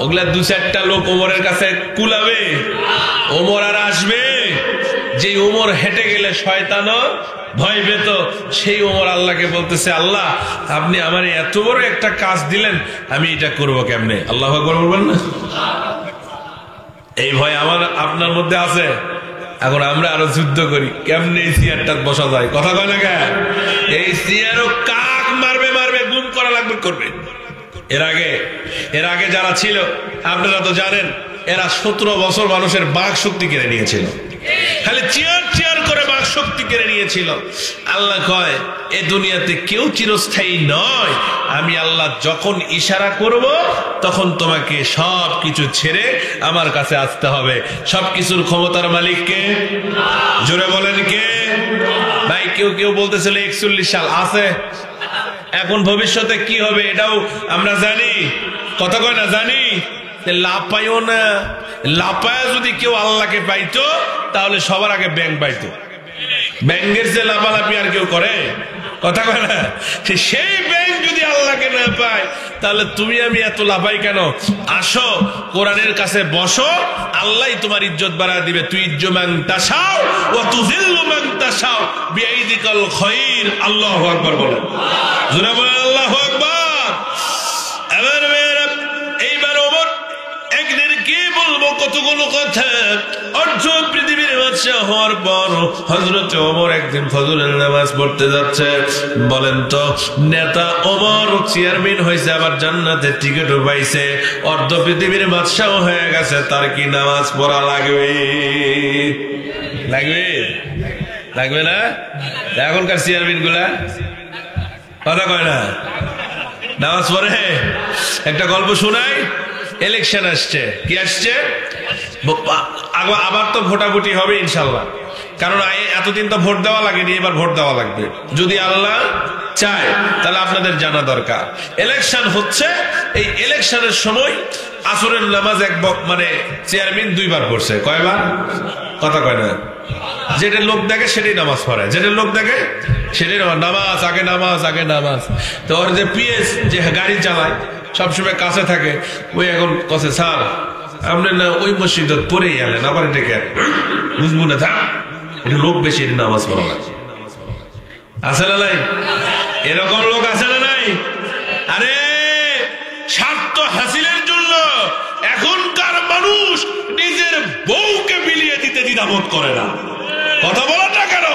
ওগুলা 2-4টা লোক ওমরের কাছে কুলাবে, ওমর আর আসবে। যে ওমর হেঁটে গেলে শয়তানও ভয় পেত, সেই ওমর আল্লাহকে বলতেছে, আল্লাহ আপনি আমার এত বড় একটা কাজ দিলেন, আমি এটা করবো কেমনে? আল্লাহু আকবার বলবেন না? এই ভয় আমার আপনার মধ্যে আছে। এখন আমরা আরো যুদ্ধ করি, কেমনে এই চেয়ারটা বসা যায়, কথা কয় না কেন? এই চেয়ারও কাক মারবে মারবে, গুম করা লাগবে, করবে। এর আগে যারা ছিল আপনারা তো জানেন, এরা 17 বছর মানুষের বাক শক্তি কেড়ে নিয়েছিল। খালি চেয়ার চেয়ার করে বাক শক্তি কেড়ে নিয়েছিল। আল্লাহ কয় এ দুনিয়াতে কেউ চিরস্থায়ী নয়, আমি আল্লাহ যখন ইশারা করব তখন তোমাকে সব কিছু ছেড়ে আমার কাছে আসতে হবে। সবকিছুর ক্ষমতার মালিক কে? জোরে বলেন কে? ভাই কেউ কেউ বলতেছিল 41 সাল আছে, এখন ভবিষ্যতে কি হবে এটাও আমরা জানি, কথা কয় না জানি। লাপাইও না, লাপায়া যদি কেউ আল্লাহকে পাইতো তাহলে সবার আগে ব্যাংক পাইতো। ব্যাংকের যে লাপালাপি আর কেউ করে, কথা কয় না, সেই ব্যাংক যদি আল্লাহকে না পায় তাহলে তুমি আমি এত লাফাই কেন? আসো কোরআনের কাছে বসো, আল্লাহ তোমার ইজ্জত বাড়ায় দিবে। তুই ইজ্জু মান তাশাও ওয়া তুযিল্লু মান তাশাও বিআইদিকাল খায়র। আল্লাহু আকবার বলেন, জোরে বলেন আল্লাহু আকবার। এবার এইবার ওমর একদিন কি বলবো কতগুলো কথা। অর্ধ পৃথিবীর বাদশা হওয়ার পর হযরত ওমর একদিন ফজরের নামাজ পড়তে যাচ্ছে। বলেন তো নেতা ওমর চেয়ারম্যান হয়েছে, আবার জান্নাতে টিকিটও পাইছে, অর্ধ পৃথিবীর বাদশাহ হয়ে গেছে, তার কি নামাজ পড়া লাগবে? লাগবে? লাগবে না? এখনকার চেয়ারম্যান গুলা কথা কয় না, নামাজ পড়ে। একটা গল্প শোনাই। ইলেকশন আসছে, কি আসছে? আবার তো ভোটাভুটি হবে ইনশাল্লাহ, কারণ এতদিন তো ভোট দেওয়া লাগেনি, এবার ভোট দেওয়া লাগবে যদি আল্লাহ চায়। তাহলে আপনাদের জানা দরকার ইলেকশন হচ্ছে। এই ইলেকশনের সময় আসরের নামাজ মানে চেয়ারম্যান 2 বার পড়ছে। কয়বার? কথা কয় না। যেটা লোক দেখে সেটাই নামাজ পড়ে, যেটা লোক দেখে সেটাই নামাজ আগে, নামাজ আগে, নামাজ। তো ওর যে পিএস যে গাড়ি চালায় সবসময় কাছে থাকে, ওই এখন কাছে স্যার আপনি না ওই মসজিদত পড়েই গেলেন, আবার এটাকে বুঝবো না, থাক এটা লোক বেশি, এটা নামাজ পড়া লাগে। আছে না নাই? এরকম লোক আছে না নাই? আরে স্বার্থ হাসিলের জন্য এখনকার মানুষ নিজের বউকে বিলিয়ে দিতে দ্বিধাবোধ করে না। কথা বলা না কেন?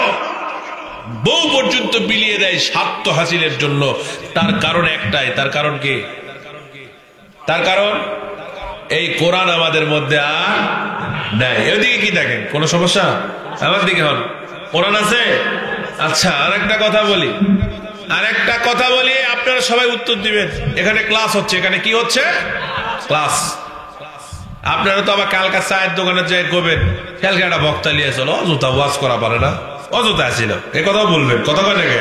বউ পর্যন্ত বিলিয়ে দেয় স্বার্থ হাসিলের জন্য। তার কারণ একটাই, তার কারণ কি? তার কারণ এই কোরআন আমাদের মধ্যে আর নাই। এদিকে কি দেখেন, কোন সমস্যা? আমার দিকে হন, কোরআন আছে। আচ্ছা আরেকটা কথা বলি, আপনারা সবাই উত্তর দিবেন। এখানে ক্লাস হচ্ছে, এখানে কি হচ্ছে? ক্লাস। আপনারা তো আবার কালকা চায়ের দোকানে যাই করবেন, কালকে একটা বক্তা নিয়ে চলো, অযথা ওয়াজ করা পারে না, অযথা আসিল এ কথাও বলবেন। কথা কয় নাকি?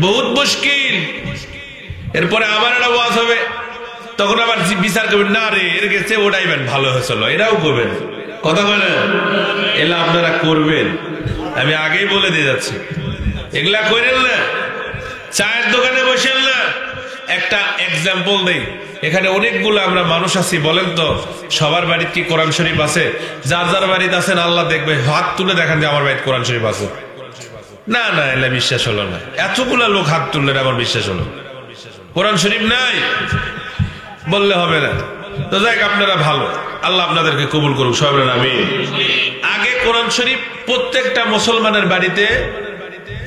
বহুত মুশকিল। এরপরে আবার একটা ওয়াজ হবে, তখন আবার বিচার করবেন, না রে এর গেছে ওটাইবেন ভালো হয়েছিল, এটাও করবেন। কথা কয় না? এলা আপনারা করবেন, আমি আগেই বলে দিয়ে যাচ্ছি, এগুলা করেন না। চায়ের দোকানে বসেন না। একটা এক্সাম্পল দেই, এখানে অনেকগুলো আমরা মানুষ আছি, বলেন তো সবার বাড়িতে কি কোরআন শরীফ আছে? যার যার বাড়িতে আছেন আল্লাহ দেখবে, হাত তুলে দেখেন যে আমার বাড়িতে কোরআন শরীফ আছে। না না, এলা বিশ্বাস হলো না। এতগুলা লোক হাত তুললেন, আমার বিশ্বাস হলো কোরআন শরীফ নাই বললে হবে না। তো যাই, আপনারা ভালো, আল্লাহ আপনাদেরকে কবুল করুক, সবাই বলেন আমিন। আগে কোরআন শরীফ প্রত্যেকটা মুসলমানের বাড়িতে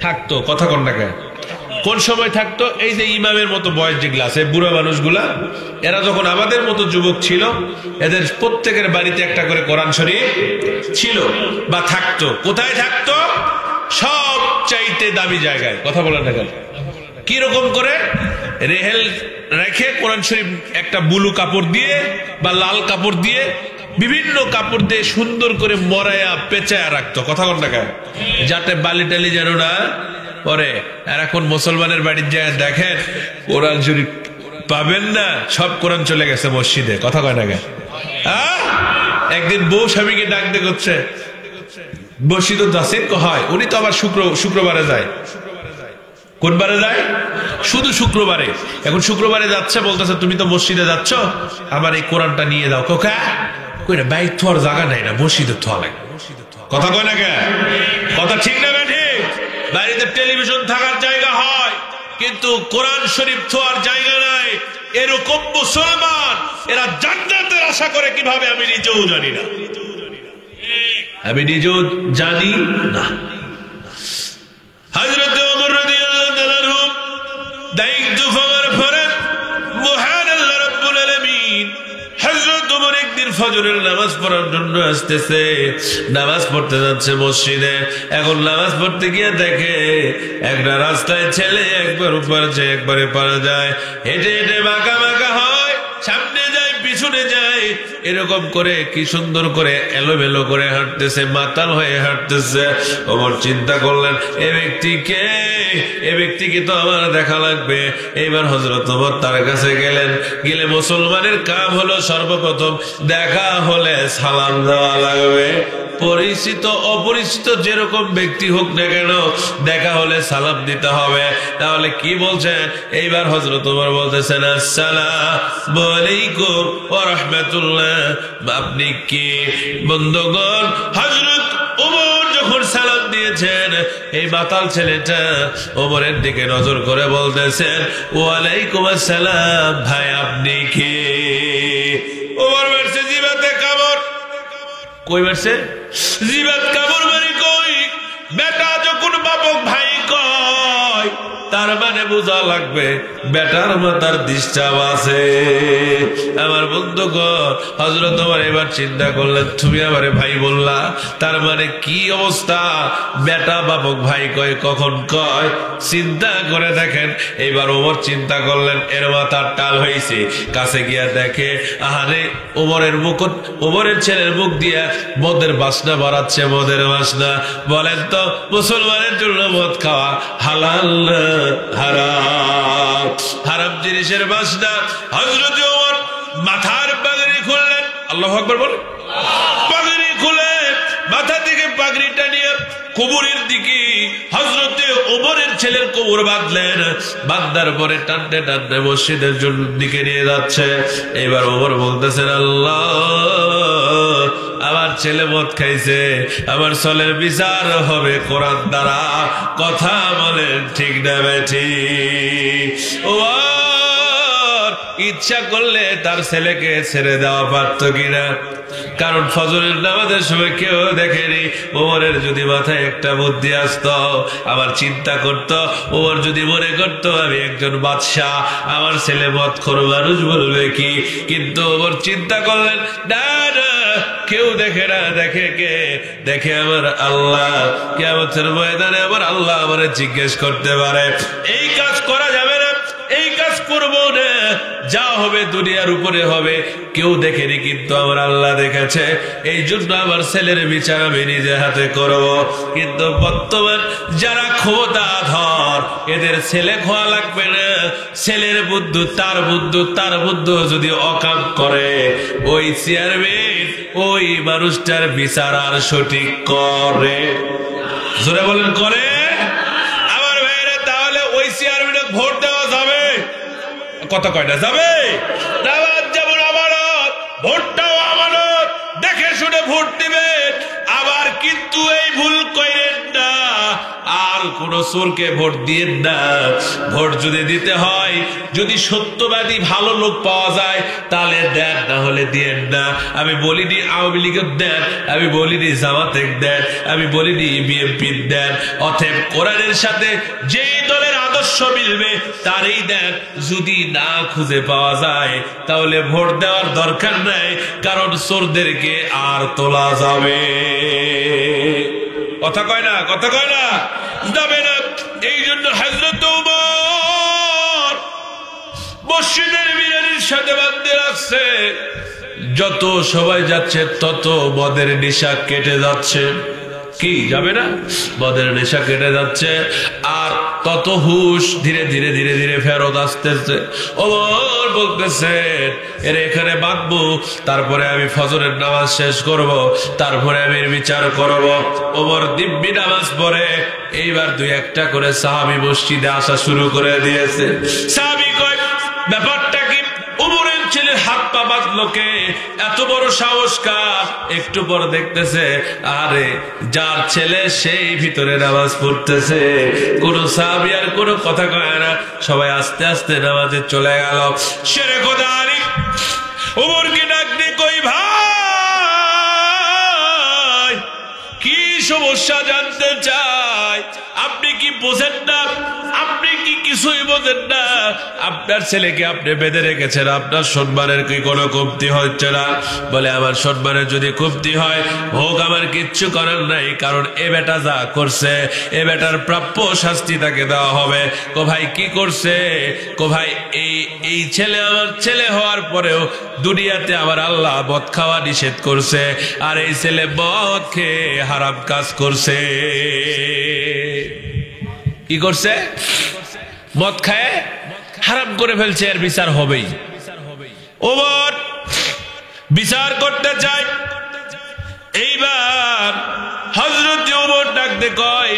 থাকতো। কথা কোন টাকা? কোন সময় থাকতো? এই যে ইমামের মতো বয়স যেগুলো আছে, বুড়া মানুষগুলা, এরা যখন আমাদের মতো যুবক ছিল, এদের প্রত্যেকের বাড়িতে একটা করে কোরআন শরীফ ছিল বা থাকতো। কোথায় থাকতো? সব চাইতে দামি জায়গায়। কথা বলেন না কেন? কি রকম করে? রেহেল রেখে কোরআন শরীফ একটা বুলু কাপড় দিয়ে বা লাল কাপড় দিয়ে, বিভিন্ন কাপড় দিয়ে সুন্দর করে মরায়া পেঁচায়া রাখতো। কথা কোন টাকা? যাতে বালি টালি যেন না পরে। আর এখন মুসলমানের বাড়ির যায় দেখেন, কোরআন শরীফ পাবেন না, সব কোরআন চলে গেছে মসজিদে। কথা কয় না কেন? একদিন বউ স্বামীকে ডাক দিয়ে করছে, মসজিদে যাচ্ছেন? হয় উনি তো আবার শুক্রবারে যায়। কোন বারে যায়? শুধু শুক্রবারে। এখন শুক্রবারে যাচ্ছে, বলতেছে তুমি তো মসজিদে যাচ্ছ, আমার এই কোরআনটা নিয়ে দাও। কোকা কইরা বাইক থোয়ার জায়গা নাই না, মসজিদে থোয়া লাগে। কথা কয় না কে? কথা ঠিক না ঠিক? বাড়িতে টেলিভিশন থাকার জায়গা হয়, কিন্তু কোরআন শরীফ থোয়ার জায়গা নাই। এরকম মুসলমান, এরা জান্নাতের আশা করে কিভাবে আমি নিজেও জানি না। আমি নিজেও জানি না। হযরত ওমর রাদিয়াল্লাহু তাআলা আনহু দায়িত্ব পাওয়ার পরে মহান আল্লাহ রাব্বুল আলামিন হযরত ওমর একদিন ফজরের নামাজ পড়ার জন্য আসতেছে, নামাজ পড়তে যাচ্ছে মসজিদে। এখন নামাজ পড়তে গিয়ে দেখে একটা রাস্তায় ছেলে একবার উপর যায় একবার এপার যায়, হেঁটে হেঁটে বাঁকা বাঁকা হয়, সামনে যায় পিছনে যায়, এরকম করে কি সুন্দর করে এলোমেলো করে হাঁটতেছে, মাতাল হয়ে হাঁটতেছে। ওমর চিন্তা করলেন এ ব্যক্তিকে তো আমার দেখা লাগবে। এইবার হযরত ওমর তার কাছে গেলেন, গেলে মুসলমানের কাম হলো সর্বপ্রথম দেখা হলে সালাম দেওয়া লাগবে। পরিচিত অপরিচিত যেরকম ব্যক্তি হোক না কেন দেখা হলে সালাম দিতে হবে। তাহলে কি বলছেন? এইবার হযরত ওমর বলতেছেন আসসালামু আলাইকুম ওয়া রাহমাতুল্লাহ। আপনি কি? বন্ধুগণ, হযরত ওমর যখন সালাম দিয়েছেন, এই মাতাল ছেলেটা ওমরের দিকে নজর করে বলতেছেন ওয়ালাইকুম আসসালাম, ভাই আপনি কি? ওমর মারছে জিবাতে কামড়। কই মারছে? জিবাত কামড় মারি কই? বেটা যখন বাপক ভাই কয় তার মানে বোঝা লাগবে বেটার মাথার ডিস্টার্ব আছে। আমার বন্ধুগণ, হযরত ওমর এবার চিন্তা করলেন তুমি আমারে ভাই বললা, তার মানে কি অবস্থা? বেটা বাপক ভাই কয়, কখন কয়? চিন্তা করে দেখেন। এইবার ওমর চিন্তা করলেন এর মাথার টাল হয়েছে। কাছে গিয়া দেখে আহারে ওমরের ছেলের মুখ দিয়া মদের বাসনা বাড়াচ্ছে, মদের বাসনা। বলেন তো মুসলমানের জন্য মদ খাওয়া হালাল না হারাম? হারাম জিনিসের বাসনা। হযরত ওমর মাথার পাগড়ি খুললেন, আল্লাহু আকবার বলেন। পাগড়ি খুলে মাথা থেকে পাগড়িটা নিয়ে কবরের দিকে হযরতে ওমরের ছেলের কবর বাঁধলেন। বাঁধার পরে টানতে টানতে মসজিদের দিকে নিয়ে যাচ্ছে। এবার ওমর বলতেছেন আল্লাহ, আমার ছেলে মদ খাইছে, আমার ছেলের বিচার হবে কোরআন দ্বারা। কথা বলেন ঠিক না বেঠিক? ইচ্ছা করলে তার ছেলেকে ছেড়ে দেওয়া পারত কিনা? কারণ ফজরের নামাজের সময় কেউ দেখেনি। ওমরের যদি মাথায় একটা বুদ্ধি আসতো, আবার চিন্তা করত, ওমর যদি মনে করত আমি একজন বাদশাহ, আমার ছেলে মদখোর মানুষ বলবে কি? কিন্তু ওমর চিন্তা করলেন না না, কেউ দেখে না, দেখে কে? দেখে আমার আল্লাহ। কিয়ামতের ময়দানে আমার আল্লাহ আমারে জিজ্ঞেস করতে পারে। এই কাজ করা যাবে না, এই কাজ করব না, যা হবে দুনিয়ার উপরে হবে। কেউ দেখেনি কিন্তু আমার আল্লাহ দেখেছে। এই জন্য আমার ছেলের বিচার আমি নিজে হাতে করব। কিন্তু বর্তমান যারা ক্ষমতাধর, এদের ছেলে খোয়া লাগবে না। ছেলের বুদ্ধু তার বুদ্ধু যদি অকাম করে, ওই চেয়ারম্যান ওই মানুষটার বিচার আর সঠিক করে। জোরে বলেন করে? আমার ভাইরা, তাহলে ওই চেয়ারম্যানকে ভোট দেওয়া যাবে? কথা কয়টা যাবে? নামাজ যেমন আমানত, ভোটটাও আমানত। দেখে শুনে ভোট দিবেন। আবার কিন্তু এই ভুল করেন না, আর কোন চোরকে ভোট দিয়েন না। ভোট যদি দিতে হয়, যদি সত্যবাদী ভালো লোক পাওয়া যায় তাহলে দেন, না হলে দিয়েন না। আমি বলিনি আওয়ামী লীগের দেন, আমি বলিনি জামাতের দেন, আমি বলিনি বিএনপির দেন। অতএব কোরআনের সাথে যেই দলের আদর্শ মিলবে তারই দেন। যদি না খুঁজে পাওয়া যায় তাহলে ভোট দেওয়ার দরকার নাই, কারণ চোরদেরকে আর তোলা যাবে। কথা কয় না? কথা কয় না? যাবে না। এই জন্য হযরত ওমর মসজিদের মিনারের সাথে বাঁধতে রাখছে। যত সবাই যাচ্ছে তত মদের নেশা কেটে যাচ্ছে। কি যাবে না? মদের নেশা কেটে যাচ্ছে, আর তত হুশ ধীরে ধীরে ধীরে ধীরে ফেরত আসতেছে। ওমর বলতেছেন এর এখানে বাঁধবো, তারপরে আমি ফজরের নামাজ শেষ করব, তারপরে আমি এর বিচার করব। ওমর দিব্যি নামাজ পড়ে। এইবার দুই একটা করে সাহাবী মসজিদে আসা শুরু করে দিয়েছে। সাহাবী কয় ব্যাপারটা কি? ওমরের ছেলের হাত পা বাঁধলো কে? এত বড় সাহস কার? একটু পর দেখতেছে আরে যার ছেলে সেই ভিতরে নামাজ পড়তেছে। কোন সাহাবী আর কোনো কথা কয় না, সবাই আস্তে আস্তে নামাজে চলে গেল। শেরে খোদা আলী ওমরকে ডাক দিয়ে কই ভাই, কি সমস্যা জানতে চাই? আপনি কি কি বোঝেন না? আপনি কি কিছুই বোঝেন না? আপনার ছেলেকে আপনি বেঁধে রেখেছেন, আপনার সম্মানের কি কোনো কমতি হচ্ছে না? বলে আমার সম্মানের যদি কমতি হয় হোক, আমার কিচ্ছু করার নাই, কারণ এ বেটা যা করছে এ বেটার প্রাপ্য শাস্তি তাকে দেওয়া হবে। কো ভাই কি করছে? কো ভাই এই ছেলে আমার ছেলে হওয়ার পরেও দুনিয়াতে আমার আল্লাহ মদ খাওয়া নিষেধ করছে, আর এই ছেলে মদ খেয়ে হারাম কাজ করছে। কি করছে? মদ খায় হারাম করে ফেলছে, এর বিচার হবেই। ওমর বিচার করতে চায়। এইবার হযরত ওমর ডাকতে কয়,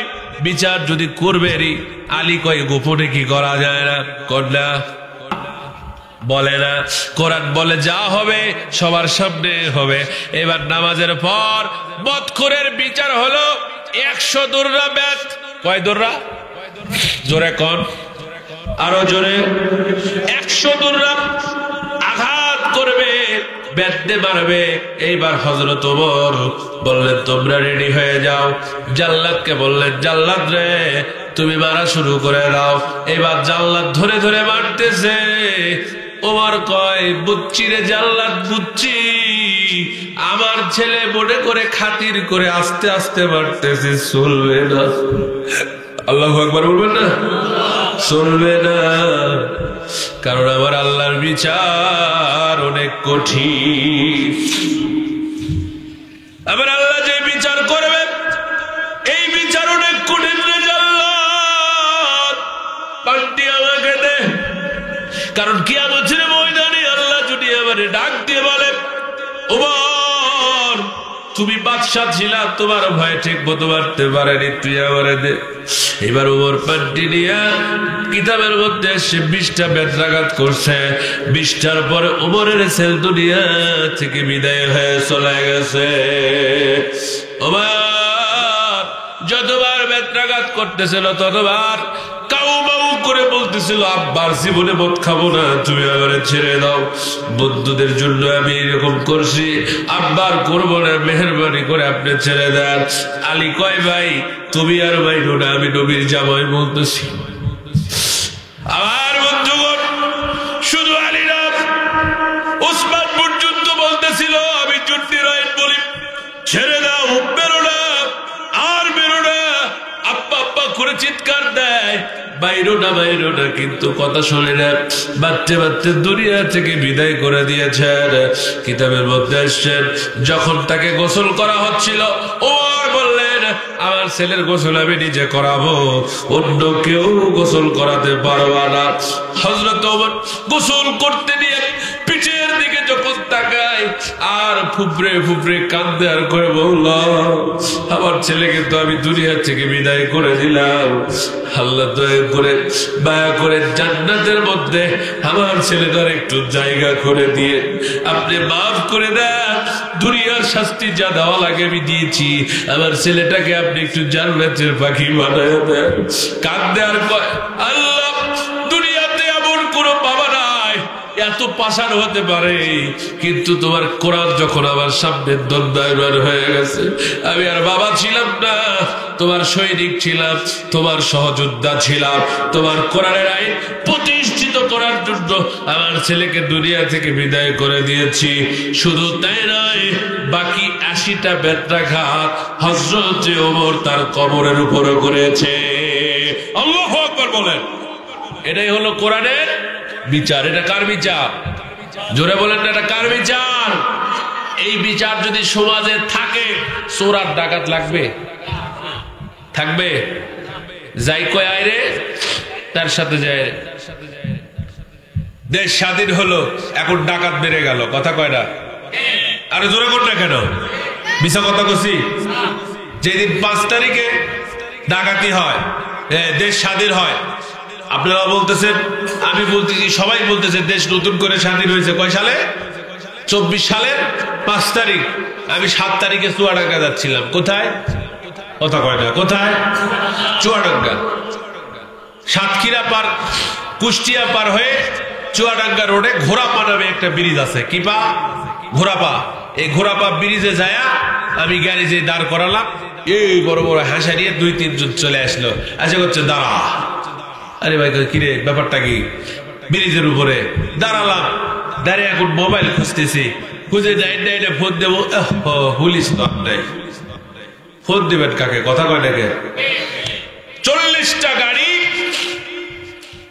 বিচার যদি করবে রে আলী কয় গোপনে কি করা যায় না? কন্যা বলে না, কোরআন বলে যা হবে সবার সামনে হবে। এবার নামাজের পর মদখোরের বিচার হলো 100 দুররা বেত। কয় দুররা? জোরে কোন, আরো জোরে। 100 দুররা আঘাত করবে, বেদে মারবে। এইবার হযরত ওমর বললেন তোমরা রেডি হয়ে যাও। জাল্লাদকে বললেন জাল্লাদ রে তুমি মারা শুরু করে দাও। এবার জাল্লাদ ধরে ধরে মারতেছে। ওমর কয় বুচ্চি রে জাল্লাদ বুচ্চি, আমার ছেলে মনে করে খাতির করে আস্তে আস্তে মারতেছে, চলবে না। আল্লাহু আকবার বলবেন না? চলবে না, কারণ আমার আল্লাহর বিচার অনেক কঠিন। আমার আল্লাহ যে বিচার করবে এই বিচার অনেক কঠিন রে জাল্লাদ, পান্ডি আমাকে দে। কারণ কিয়ামতের ময়দানে আল্লাহ যদি আমারে ডাক দিয়ে বলে ওমর তুমি বাদশা ছিলা, তোমার ভয় ঠিক মতো মারতে পারেনি, তুই আমারে দে। এবার ওমর পান্ডি নিয়া কিতাবের মধ্যে সে 20টা বেত্রাঘাত করছে। 20টার পরে ওমরের ছেলে দুনিয়া থেকে বিদায় হয়ে চলে গেছে। ওমর যতবার বেত্রাঘাত করতেছিল ততবার কাউ বাউ করে বলতেছিল আব্বার জীবনে মদ খাবো না, তুমি আমারে ছেড়ে দাও, বন্ধুদের জন্য আমি এরকম করছি, আব্বার করবো না, মেহেরবানি করে আপনি ছেড়ে দেন। আলী কয় ভাই তুমি আর বাইরো না, আমি নবীর জামাই বলতেছি। আমার বন্ধুগণ শুধু আলী না, ওসমান পর্যন্ত বলতেছিল আমি চুট্টির আইন বলি ছেড়ে দাও, বেরো না আর বেরো না। আব্বা আব্বা করে চিৎকার দেয় বাইরো না বাইরো না, কিন্তু কথা শোনে না। বাচ্চা বাচ্চা দুনিয়া থেকে বিদায় করে দিয়েছেন। কিতাবের মধ্যে আসছেন যখন তাকে গোসল করা হচ্ছিল ওমর বললেন আমার ছেলের গোসল আমি নিজে করাবো, অন্য কেউ গোসল করাতে পারবা না। হযরত ওমর গোসল করতে নিয়ে পিঠের দিকে যখন তাকায় আর ফুবরে ফুবরে কাঁদতে আর করে বলল আমার ছেলেকে তো আমি দুনিয়া থেকে বিদায় করে দিলাম, আল্লাহ দয়া করে মায়া করে জান্নাতের মধ্যে আমার ছেলেটার একটু জায়গা করে দিয়ে আপনি মাফ করে দেন। দুনিয়ার শাস্তি যা দেওয়া লাগে আমি দিয়েছি, আমার ছেলেটাকে আপনি একটু জান্নাতের পাখি বানায় দেন। কাঁদতে আর কয় আল্লাহ দুনিয়াতে এমন কোনো বাবা নাই এত পাষাণ হতে পারে, কিন্তু তোমার কোরআন যখন আমার সামনে দণ্ডায়মান হয়ে গেছে, আমি আর বাবা ছিলাম না, তোমার সৈনিক ছিলাম, তোমার সহযোদ্ধা ছিলাম, তোমার কোরআনের আইন প্রতিষ্ঠিত করার জন্য আমার ছেলেকে দুনিয়া থেকে বিদায় করে দিয়েছি। শুধু তাই নয়, বাকি 80টা বেত্রাঘাত হযরত ওমর তার কবরের উপরে করেছে। আল্লাহু আকবার বলেন। এটাই হলো কোরআনের বিচার। এটা কার বিচার? জোরে বলেন না, এটা কার বিচার? এই বিচার যদি সমাজে থাকে চোর আর ডাকাত লাগবে? থাকবে? যাই কয় আইরে তার সাথে যায়। দেশ স্বাধীন হলো, এখন ডাকাত বেড়ে গেল, কথা কয় না? আরে জোরে কর না কেন? মিছা কথা কছি? যেদিন 5 তারিখে ডাকাতি হয়, দেশ স্বাধীন হয়, আপনারা বলতেছেন, আমি বলতেছি, সবাই বলতেছে দেশ নতুন করে স্বাধীন হয়েছে। কয় সালে? 24 সালের 5 তারিখ। আমি 7 তারিখে চুয়াডাঙ্গা যাচ্ছিলাম। কোথায়? কথা কয় না, কোথায়? চুয়াডাঙ্গা। সাতক্ষীরা পার, কুষ্টিয়া পার হয়ে চুয়াডাঙ্গা রোডে ঘোড়াপা নামে একটা ব্রিজ আছে। কি পা? ঘোড়াপা। এই ঘোড়াপা ব্রিজে যায়া আমি গাড়ি যে দাঁড় করালাম, এই বড় বড় হাসা নিয়ে 2-3 জন চলে আসলো, আশা করছে দাঁড়া। আরে ভাই কিরে ব্যাপারটা কি? ব্রিজের উপরে দাঁড়ালাম, দাঁড়িয়ে এখন মোবাইল খুঁজতেছি, খুঁজে যাই ফোন দেবো, পুলিশ তো আপনার ফোন দিবেন কাকে? কথা কয় নাকি? 40টা গাড়ি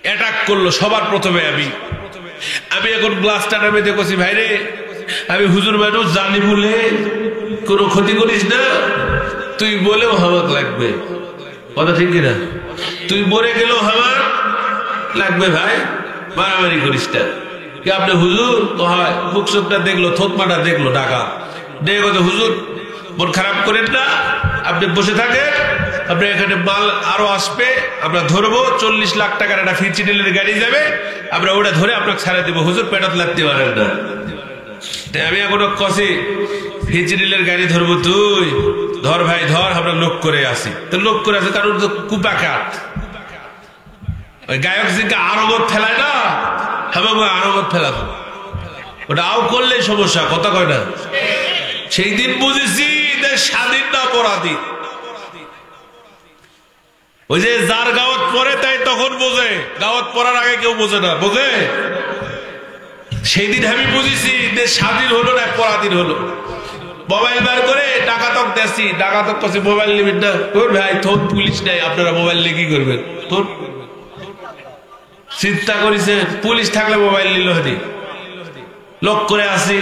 অ্যাটাক করলো সবার প্রথমে। আমি এখন গ্লাসটা নামে দেখছি, ভাই রে আমি হুজুর মানুষ জানি বলে কোনো ক্ষতি করিস না, তুই বলেও হামাক লাগবে। কথা ঠিক কিনা? তুই মরে গেলেও হামাক লাগবে ভাই, মারামারি করিস না। কি আপনি হুজুর? তো হয় মুখ চোখটা দেখলো, থতমাটা দেখলো, ডাকা দেখে কথা হুজুর মন খারাপ করেন না, আপনি বসে থাকেন, আপনি এখানে মাল আরো আসবে, আমরা ধরবো। 40 লাখ টাকার একটা ফিচিডিলের গাড়ি যাবে, আমরা ওটা ধরে আপনাকে ছাড়া দেবো, হুজুর পেটাত লাগতে পারেন না। আমি এখনো কষি ফিচিডিলের গাড়ি ধরবো, তুই ধর ভাই ধর, আমরা লোক করে আসি। তো লোক করে আসি কারণ তো কুপা কাঠ, ওই গায়ক জিকে আরবত ফেলায় না, আমাকে আরবত ফেলাতো, ওটা আও করলে সমস্যা। কথা কয় না? সেই দিন বুঝেছি দেশ স্বাধীন না পরাধীন। ওই যে যার গাওয়াত পরে তাই তখন বোঝে, গাওয়াত পড়ার আগে কেউ বোঝে না। বোঝে? সেই দিন আমি বুঝেছি দেশ স্বাধীন হলো না পরাধীন হলো। মোবাইল বার করে ডাকাতক দেখছি, ডাকাতক কাছে মোবাইল নেবেন না, তোর ভাই থোন পুলিশ নাই, আপনারা মোবাইল নিয়ে কি করবেন? তোর চিন্তা করেছে পুলিশ থাকলে মোবাইল নিল হতি। লোক করে আসি,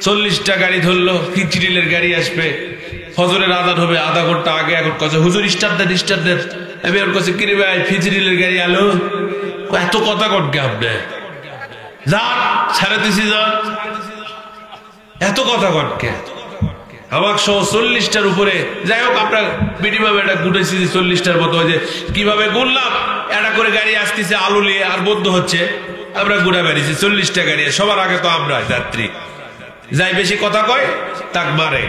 40টা গাড়ি ধরলো, ফিচিডিলের গাড়ি আসবে, ফজরের আজান হবে আধা ঘন্টা আগে। এখন কাছে হুজুর স্টার্ট দেন, স্টার্ট দেন। আমি ওর কাছে কিরে ভাই ফিচিডিলের গাড়ি আলো, এত কথা কটকে আপনি যান, ছেড়ে দিছি যান, এত কথা কটকে আমার সহ 40টার উপরে। যাই হোক আপনার মিনিমাম এটা গুটেছি 40টার মতো। যে কিভাবে গুনলাম, এটা করে গাড়ি আসতেছে আলু নিয়ে আর বন্ধ হচ্ছে, আমরা গুড়া বেরিয়েছি 40টা গাড়ি। সবার আগে তো আমরা যাত্রী, যাই বেশি কথা কয় তাক মারে,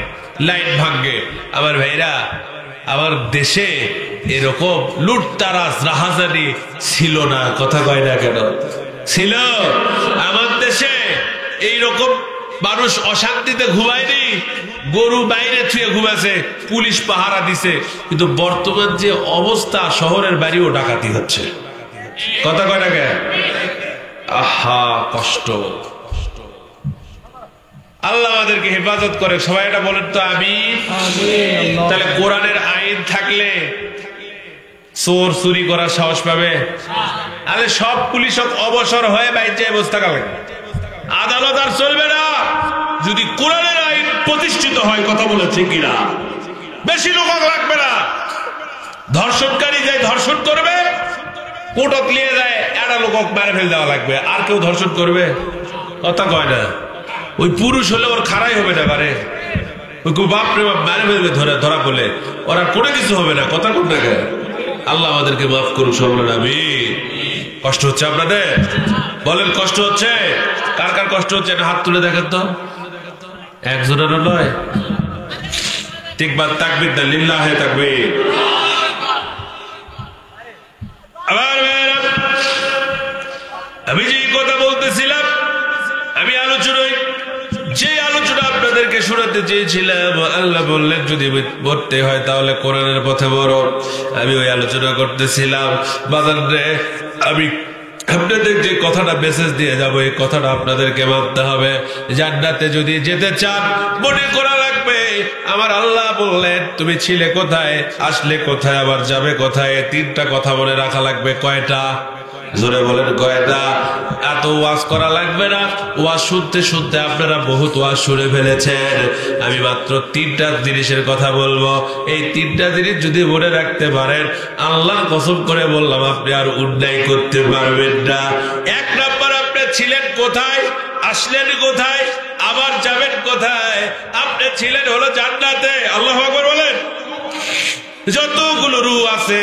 লাইন ভাঙ্গে। আমার ভাইরা, আমার দেশে এরকম লুটতারাজ রাহাজানি ছিল না। কথা কয় না কেন? ছিল। আমার দেশে এইরকম মানুষ অশান্তিতে ঘুমায়নি, গরু বাইরে থুয়ে ঘুমাছে, পুলিশ পাহারা দিছে। কিন্তু বর্তমান যে অবস্থা, শহরের বাড়িও ডাকাতি হচ্ছে। কথা কয় না কেন? আহা কষ্ট। আল্লাহ আমাদেরকে হেফাজত করে। সবাই এটা বলেন তো আমিন। তাহলে কোরআনের আইন থাকলে চোর চুরি করার সাহস পাবে? আরে সব পুলিশ অবসর হয়ে বাইরে বসে থাকা লাগে, আদালত আর চলবে না যদি কোরআনের আইন প্রতিষ্ঠিত হয়। কথা বলেছে কিনা? বেশি লোক লাগবে না, ধর্ষণকারী যায় ধর্ষণ করবে, কোর্টক নিয়ে যায়, একটা লোক মেরে ফেল দেওয়া লাগবে, আর কেউ ধর্ষণ করবে? কথা কয় না। ওই পুরুষ হলে ওর খারাই হবে না, বারে ওই বাপ রে বাপ মেরে ফেলবে ধরা বলে, ওরা কোনো কিছু হবে না। কথা কোন না? আল্লাহ আমাদেরকে মাফ করুন। সব আমি কষ্ট হচ্ছে আপনাদের? বলেন কষ্ট হচ্ছে? কার কার কষ্ট হচ্ছে না হাত তুলে দেখেন তো। একজনেরও নয়। তিকবার তাকবীর দেন, লিল্লাহে তাকবীর। আবার আমি যে কথা বলতেছিলাম, আমি আলোচনায় যে আলোচনা আপনাদেরকে শোনাতে চেয়েছিলাম, আল্লাহ বললেন যদি মরতে হয় তাহলে কোরআনের পথে মরো। আমি ওই আলোচনা করতেছিলাম। বাজার রে, আমি আপনাদের যে কথাটা মেসেজ দিয়ে যাবো, এই কথাটা আপনাদেরকে মানতে হবে। জান্নাতে যদি যেতে চান মনে করা লাগবে, আমার আল্লাহ বললেন তুমি ছিলে কোথায়, আসলে কোথায়, আবার যাবে কোথায়। 3টা কথা মনে রাখা লাগবে। কয়টা? জোরে বলেন কয়টা? এত ওয়াজ করা লাগবে না। ওয়াজ শুনতে শুনতে আপনারা বহুত ওয়াজ শুনে ফেলেছেন। আমি মাত্র 3টা জিনিসের কথা বলবো। এই 3টা জিনিস যদি মনে রাখতে পারেন, আল্লাহর কসম করে বললাম আপনি আর অন্যায় করতে পারবেন না। 1 নাম্বার, আপনি ছিলেন কোথায়, আসলেন কোথায়, আবার যাবেন কোথায়? আপনি ছিলেন হলো জান্নাতে। আল্লাহু আকবার বলেন। যতগুলো রূহ আছে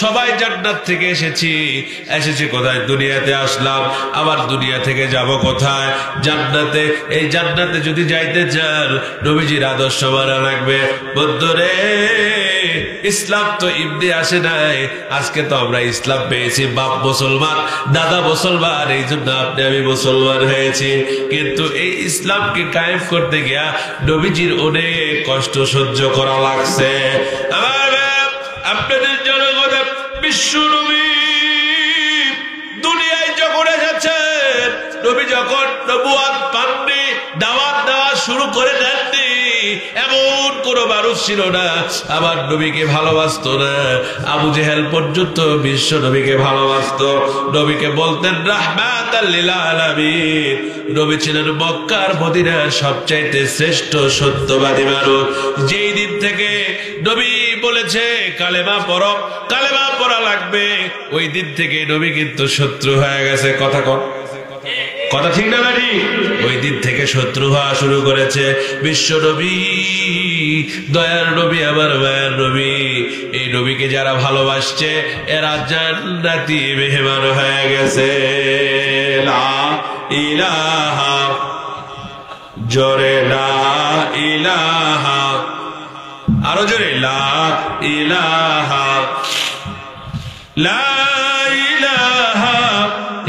সবাই জান্নাত থেকে এসেছি কোথায়? দুনিয়াতে আসলাম, আবার দুনিয়া থেকে যাব কোথায়? জান্নাতে। এই জান্নাতে যদি যাইতে চান নবীজির আদর্শ মানা লাগবে। বন্ধুরে, ইসলাম তো এমনি আসে নাই। আজকে তো আমরা ইসলাম পেয়েছি, বাপ মুসলমান, দাদা মুসলমান, এই জন্য আপনি আমি মুসলমান হয়েছি। কিন্তু এই ইসলামকে কায়েম করতে গিয়া নবীজির অনেক কষ্ট সহ্য করা লাগছে। আমার আপনাদের জনগণে বিশ্ব নবী দুনিয়ায় যখন এসেছেন, নবী যখন নবুয়ত পাননি, দাওয়াত দেওয়া শুরু করে দেননি, এমন কোন মানুষ ছিল না আমার নবীকে ভালোবাসতো না। আবু জেহেল পর্যন্ত বিশ্ব নবীকে ভালোবাসতো। নবীকে বলতেন রাহমাতাল লিল আলামিন। নবী ছিলেন মক্কার মদিনার সবচাইতে শ্রেষ্ঠ সত্যবাদী মানুষ। যেই দিন থেকে নবী বলেছে কালেমা পড়ো, কালেমা পড়া লাগবে, ওই দিন থেকে নবী কিন্তু শত্রু হয়ে গেছে। কথা ঠিক না নাকি? ওই দিন থেকে শত্রু হওয়া শুরু করেছে। বিশ্ব নবী, দয়ার নবী, আমার মায়ের নবী, এই নবীকে যারা ভালোবাসছে এরা জান্নাতি মেহমান হয়ে গেছে। লা ইলাহা, জোরে লা ইলাহা, আরো জোরে লা ইলাহা, লা ইলাহা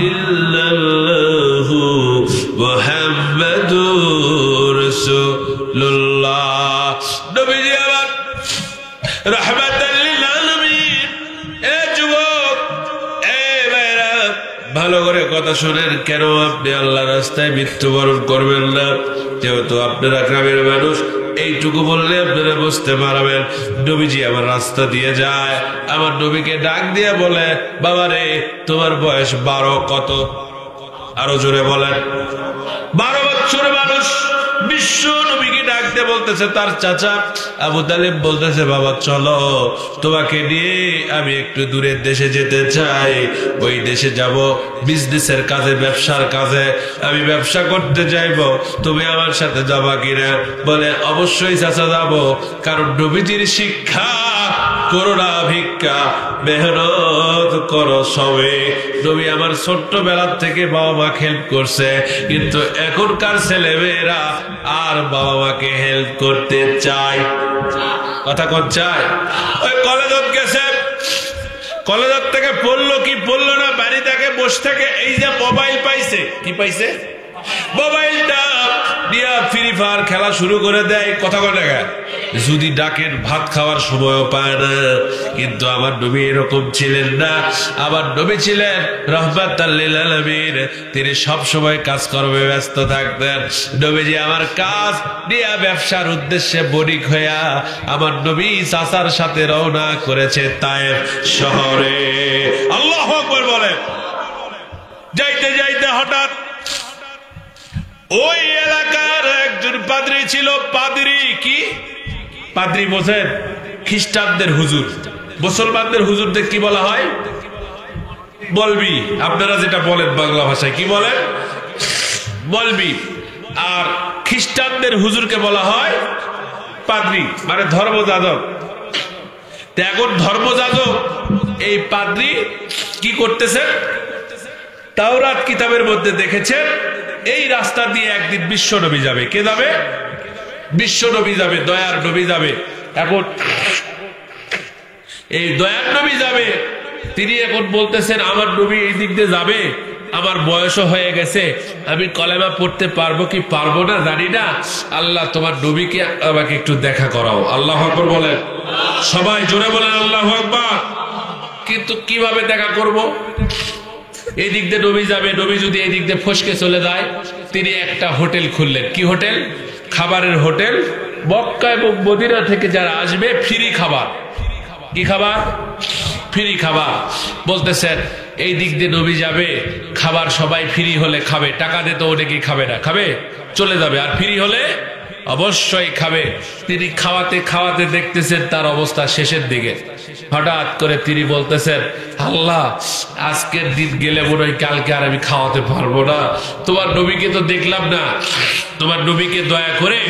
ইল্লাল্লাহু মুহাম্মাদুর রাসূলুল্লাহ। নবীজি আমার রাহমাতাল লিল আলামিন। এ যুবক, এ ভাইরা, ভালো করে কথা শুনেন। কেন আপনি আল্লাহর রাস্তায় মৃত্যুবরণ করবেন না? যেহেতু আপনারা গ্রামের মানুষ, এইটুকু বললে আপনারা বুঝতে পারবেন। নবীজি আমার রাস্তা দিয়ে যায়, আমার নবীকে ডাক দিয়ে বলে, বাবারে তোমার বয়স 12। কত? আরো জোরে বলেন। 12 বছর মানুষ বিশ্ব নবীকে ডাকতে বলতেছে। তার চাচা আবু তালিব বলতেছে, বাবা চলো, তোমাকে নিয়ে আমি একটু দূরের দেশে যেতে চাই। ওই দেশে যাব বিজনেসের কাজে, ব্যবসার কাজে, আমি ব্যবসা করতে চাইব, তুমি আমার সাথে যাবা কিনা? বলে অবশ্যই চাচা যাব, কারণ নবীজির শিক্ষা করোনা ভিক্ষা, মেহনত করো সবে। নবী আমার ছোট্টবেলার থেকে বাবা মা হেল্প করছে, কিন্তু এখনকার ছেলে মেয়েরা আর বাবা মাকে হেল্প করতে চায়। কথা কোন চায়? ওই কলেজত গেছে, কলেজত থেকে পড়লো কি পড়লো না, বাড়ি থেকে বসে থেকে এই যে মোবাইল পাইছে, কি পাইছে? মোবাইলটা দিয়া ফ্রি ফায়ার খেলা শুরু করে দেয়। কথা কয় টাকা যদি ডাকেন ভাত খাওয়ার সময়ও পায় না। কিন্তু আমার নবী এরকম ছিলেন না। আমার নবী ছিলেন রাহমাতাল লিল আলামিন। তিনি সব সময় কাজকর্মে ব্যস্ত থাকতেন। নবীজি আমার কাজ নিয়ে ব্যবসার উদ্দেশ্যে বণিক হইয়া আমার নবী চাচার সাথে রওনা করেছে তায়েফ শহরে। আল্লাহু আকবার বলেন। যাইতে যাইতে হঠাৎ ওই এলাকার একজন পাদ্রী ছিল। পাদ্রী কি? পাদ্রী বোঝেন? খ্রিস্টানদের হুজুর। মুসলমানদের হুজুরদের কি বলা হয়? বলবি। আপনারা যেটা বলেন বাংলা ভাষায় কি বলেন? বলবি। আর খ্রিস্টানদের হুজুরকে বলা হয় পাদ্রী, মানে ধর্মযাজক। এখন ধর্মযাজক এই পাদ্রী কি করতেছেন? তাওরাত কিতাবের মধ্যে দেখেছেন এই রাস্তা দিয়ে একদিন বিশ্ব নবী যাবে। কে যাবে? বিশ্ব নবী যাবে, দয়ার নবী যাবে। এখন এই দয়ার নবী যাবে, তিনি এখন বলতেছেন আমার নবী এই দিক দিয়ে যাবে, আমার বয়সও হয়ে গেছে, আমি কলেমা পড়তে পারবো কি পারবো না জানি না। আল্লাহ তোমার নবীকে আমাকে একটু দেখা করাও। আল্লাহু আকবার বলেন। সবাই জোরে বলেন আল্লাহু আকবার। কিন্তু কিভাবে দেখা করব? এই দিক দিয়ে নবী যাবে, নবী যদি এই দিক দিয়ে ফসকে চলে যায়, তিনি একটা হোটেল খুললেন। কি হোটেল? খাবারের হোটেল। মক্কা এবং মদিনা থেকে যারা আসবে ফ্রি খাবার। কি খাবার? ফ্রি খাবার। বলতেছেন এই দিক দিয়ে নবী যাবে, খাবার সবাই ফ্রি হলে খাবে, টাকা দিয়ে তো অনেকেই খাবে না, খাবে চলে যাবে, আর ফ্রি হলে অবশ্যই খাবে। তিনি খাওয়াতে খাওয়াতে দেখতেছেন তার অবস্থা শেষের দিকে। হঠাৎ করে তিনি বলতেছেন, আল্লাহ আজকের দিন গেলে মনে হয় কালকে আর আমি খাওয়াতে পারবো না। তোমার নবীকে তো দেখলাম না, তোমার নবীকে দয়া করে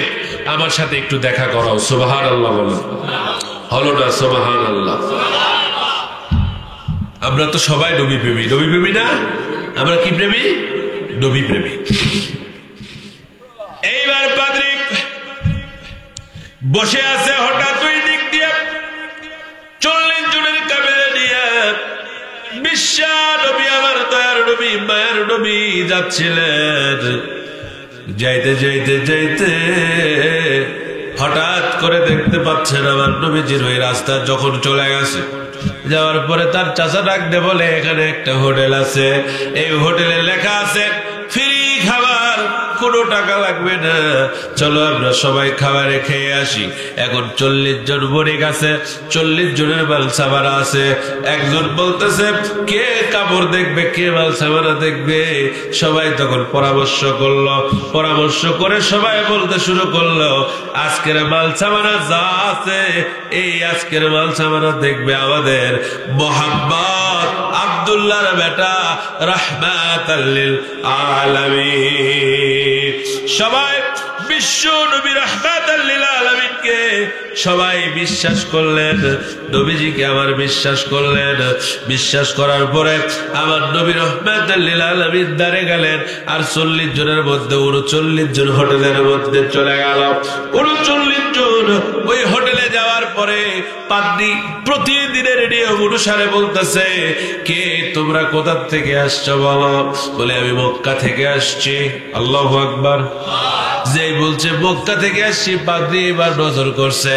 আমার সাথে একটু দেখা করাও। সুবহানাল্লাহ বলেন। হলো না? সুবহানাল্লাহ। আমরা তো সবাই নবী প্রেমী, নবী প্রেমী না? আমরা কি প্রেমী? নবী প্রেমী। এইবার পাদ্রী বসে আছে, হঠাৎ ওই দিক দিয়ে 40 জনের কাফেলা নিয়ে বিশ্ব নবী, আমার দয়ার নবী, মায়ের নবী যাচ্ছিলেন। যাইতে যাইতে যাইতে হঠাৎ করে দেখতে পাচ্ছেন আমার নবীজির ওই রাস্তা যখন চলে গেছে, যাওয়ার পরে তার চাচা ডাক দিয়ে বলে, এখানে একটা হোটেল আছে, এই হোটেলে লেখা আছে ফ্রি খাবার, কোনো টাকা লাগবে না, চলো আমরা সবাই খাবারে খেয়ে আসি। এখন 40 জন বণিক আছে, 40 জনের মালসামারা আছে। একজন বলতেছে কে কাপড় দেখবে, কে মালসামারা দেখবে। সবাই তখন পরামর্শ করলো, পরামর্শ করে সবাই বলতে শুরু করলো, আজকের মালসামারা যা আছে, এই আজকের মালসামারা দেখবে আমাদের মোহাম্মদ আব্দুল্লাহর বেটা রাহমাতাল লিল আলামিন। সবাই বিশ্ব নবী রাহমাতাল লিল আলামিনকে সবাই বিশ্বাস করলেন, নবীজিকে আমার বিশ্বাস করলেন। বিশ্বাস করার পরে আমার নবী রাহমাতাল লিল আলামিন দাঁড়ে গেলেন, আর 40 জনের মধ্যে 39 জন হোটেলের মধ্যে চলে গেল। 39 জন ওই হোটেলে যাওয়ার পরে পাদ্রী প্রতিদিনের নিয়ম অনুসারে বলতেছে, কে তোমরা কোথা থেকে আসছো বলো। বলে আমি মক্কা থেকে আসছি। আল্লাহু আকবার। যেই বলছে মক্কা থেকে আসছি, পাদ্রী এবার নজর করছে,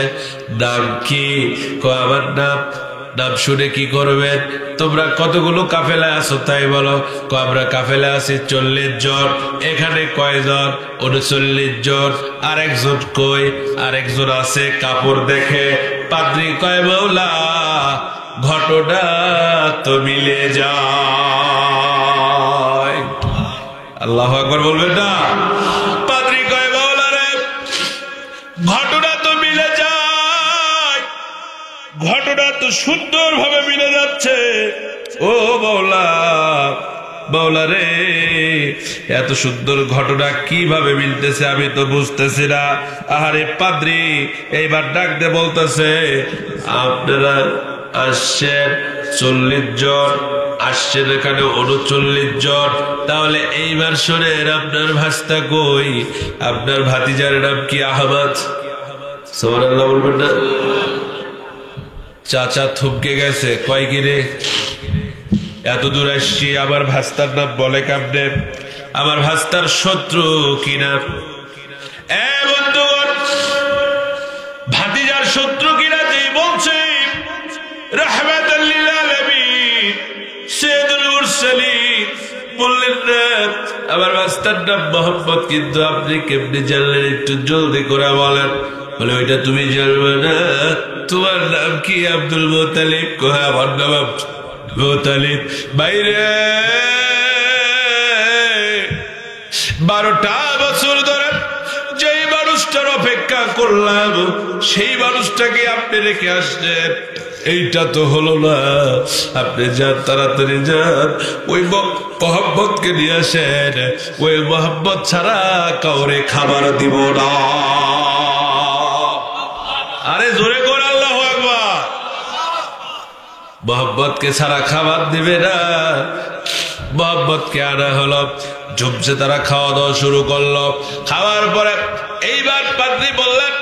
নাম কি? আমার নাম। নাম শুনে কি করবেন? তোমরা কতগুলো কাফেলা আছো তাই বলো। আমরা কাফেলা আছি 40 জন। এখানে কয়জন? 39 জন। আরেকজন কই? আরেকজন আছে কাপড় দেখে। পাদ্রী কয়, মাওলা ঘটনা তো মিলে যায়। আল্লাহু আকবার বলবেন না? পাদ্রী কয়, মাওলা রে ঘটনা তো মিলে যায়, ঘটনা তো সুন্দর ভাবে মিলে যাচ্ছে। ও মাওলা, মাওলা রে এত সুন্দর ঘটনা কিভাবে মিলতেছে আমি তো বুঝতেছি না। আহারে পাদ্রী এইবার ডাক দিয়ে বলতেছে, আপনারা আসছেন 40 জন, আসছেন এখানে 39 জন। তাহলে এইবার শোনেন, আপনার ভাস্তা কই? আপনার ভাতিজার নাম কি? আহমদ। সুবহানাল্লাহ বলবেন না? চাচা থুপকে গেছে, কয় কিরে এত দূর আসছি, আমার ভাস্তার নাম বলে কামনে? আমার ভাস্তার শত্রু কিনা? বন্ধুগণ, ভাতিজার শত্রু কিনা যে বলছে রাহমাতাল লিল আলামিন সাইয়্যিদুল মুরসালিন বললেন না আমার ভাস্তার নাম মোহাম্মদ, কিন্তু আপনি কেমনে জানলেন? একটু জলদি করে বলেন। বলে ওইটা তুমি জানবে না, তোমার নাম কি? Abdul Muttalib. কোহা আমার নাম মুত্তালিব। বাইরে 12টা বছর ধরে যেই মানুষটার অপেক্ষা করলাম, সেই মানুষটাকে আপনি রেখে আসছেন, এইটা তো হলো না। আপনি যান, তাড়াতাড়ি যান, ওই মোহাম্মদকে নিয়ে আসেন। ওই মোহাম্মদ ছাড়া কাউরে খাবার দিব না। আরে জোরে করে আল্লাহু আকবার। মোহাম্মদকে ছাড়া খাবার দিবে না। মোহাম্মদকে আনা হলো, জমছে, তারা খাওয়া দাওয়া শুরু করলো। খাওয়ার পরে এইবার পাদ্রী বললেন,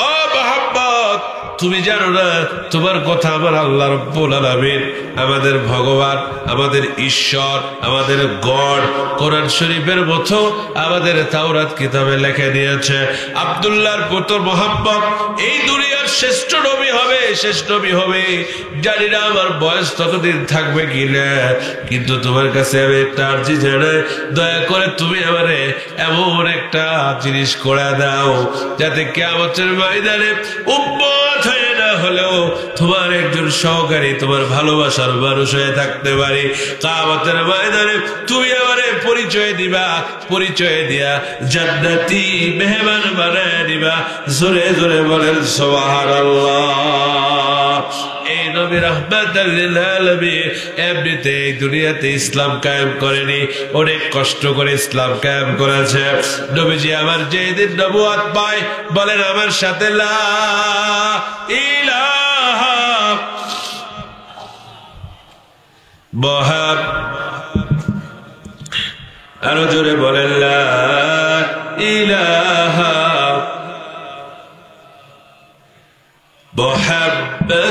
ও মোহাম্মদ তুমি জানো না তোমার কথা আমার আল্লাহ রাব্বুল আলামিন, আমাদের ভগবান, আমাদের ঈশ্বর, আমাদের গড কোরআন শরীফের মতো আমাদের তাওরাত কিতাবে লিখে দিয়েছে আব্দুল্লাহর পুত্র মুহাম্মদ এই দুনিয়ার শ্রেষ্ঠ নবী হবে, শেষ নবী হবে। জানি না আমার বয়স ততদিন থাকবে কিনা, কিন্তু তোমার কাছে আমি একটা আরজি জানাই, দয়া করে তুমি আমারে এমন একটা জিনিস করে দাও যাতে কিয়ামতের ময়দানে উম্মত হয়ে না হলেও তোমার একজন সহকারী, তোমার ভালোবাসার মানুষ হয়ে থাকতে পারি। কিয়ামতের ময়দানে তুমি আমারে পরিচয় দিবা, পরিচয় দিয়া জান্নাতি মেহমান বানায় দিবা। জোরে জোরে বলেন সুবহানাল্লাহ। এই নবী রাহমাতাল লিল আলামিন এমনিতে এই দুনিয়াতে ইসলাম কায়েম করেনি, অনেক কষ্ট করে ইসলাম কায়েম করেছে। নবীজি আমার যেদিন নবুয়ত পায়, বলেন আমার সাথে লা ইলাহা বহাব, আরো জোরে বলেন লা ইলাহা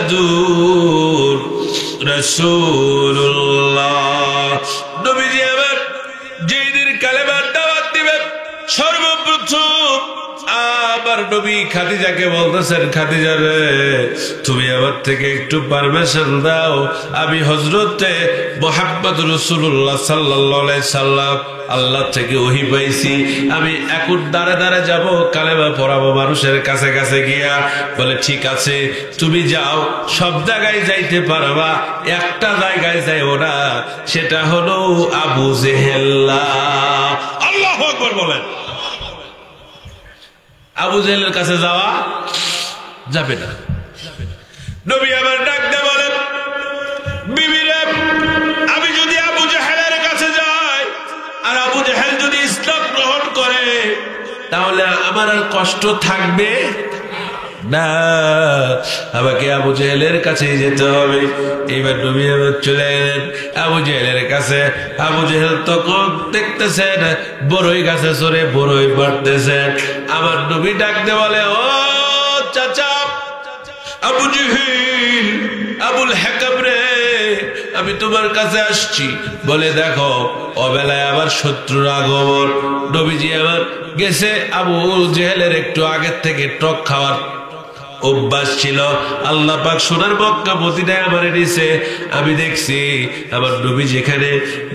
মুহাম্মাদুর রাসূলুল্লাহ। নবীজি আমার যেদিন কালেমার দাওয়াত দিবেন সর্বপ্রথম আমার নবী খাদিজাকে বলতেছেন, খাদিজা রে তুমি আমার থেকে একটু পারমিশন দাও, আমি হযরতে মুহাম্মদ রাসূলুল্লাহ সাল্লাল্লাহু আলাইহি সাল্লাম আল্লাহ থেকে ওহী পাইছি, আমি এখন দাঁড়ে দাঁড়ে যাব, কালেমা পড়াবো মানুষের কাছে কাছে গিয়া। বলে ঠিক আছে তুমি যাও, সব জায়গায় যাইতে পারবা, একটা জায়গায় যাইও না, সেটা হলো আবু জেহেল। আল্লাহু আকবার বলেন। আবু জেহেলের কাছে যাওয়া যাবে না। নবী আমার ডাক দিয়ে বলেন, বিবিরে আমি যদি আবু জেহেলের কাছে যাই আর আবু জেহেল যদি ইসলাম গ্রহণ করে তাহলে আমার আর কষ্ট থাকবে না, আমাকে আবু জেহেলের কাছে যেতে হবে। এইবার নবী আমার চলে গেলেন আবু জেহেলের কাছে। আবু জেহেল তখন দেখতেছেন বড়ই গাছে চড়ে বড়ই পাড়তেছেন। আমার নবী ডাকতে বলে, ও চাচা আবু জেহেল, আবুল হাকাম রে, আমি তোমার কাছে আসছি। বলে দেখো অবেলায় আমার শত্রুর আগমন। নবীজি আমার গেছে আবু জেহেলের একটু আগের থেকে টক খাওয়ার অভ্যাস ছিল। আল্লাহ পাক সোনার মক্কা মদিনায় আমারে নিছে। আমি দেখছি আমার নবী যেখানে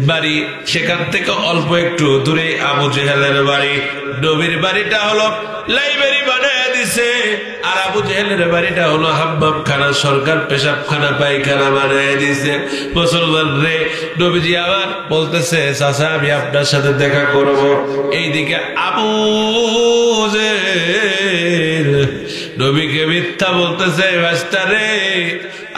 বাড়ি সেখান থেকে অল্প একটু দূরে আবু জেহেলের বাড়ি। নবীর বাড়িটা হলো লাইব্রেরি বানায় দিছে, আর আবু জেহেলের বাড়িটা হলো হাম্মাম খানা, সরকার পেশাবখানা পায়খানা বানায় দিছে। মুসলমান রে, নবীজি আবার বলতেছে, চাচা আমি আপনার সাথে দেখা করব। এইদিকে আবু জেহেল নবীকে মিথ্যা বলতেছে, বাস্তা রে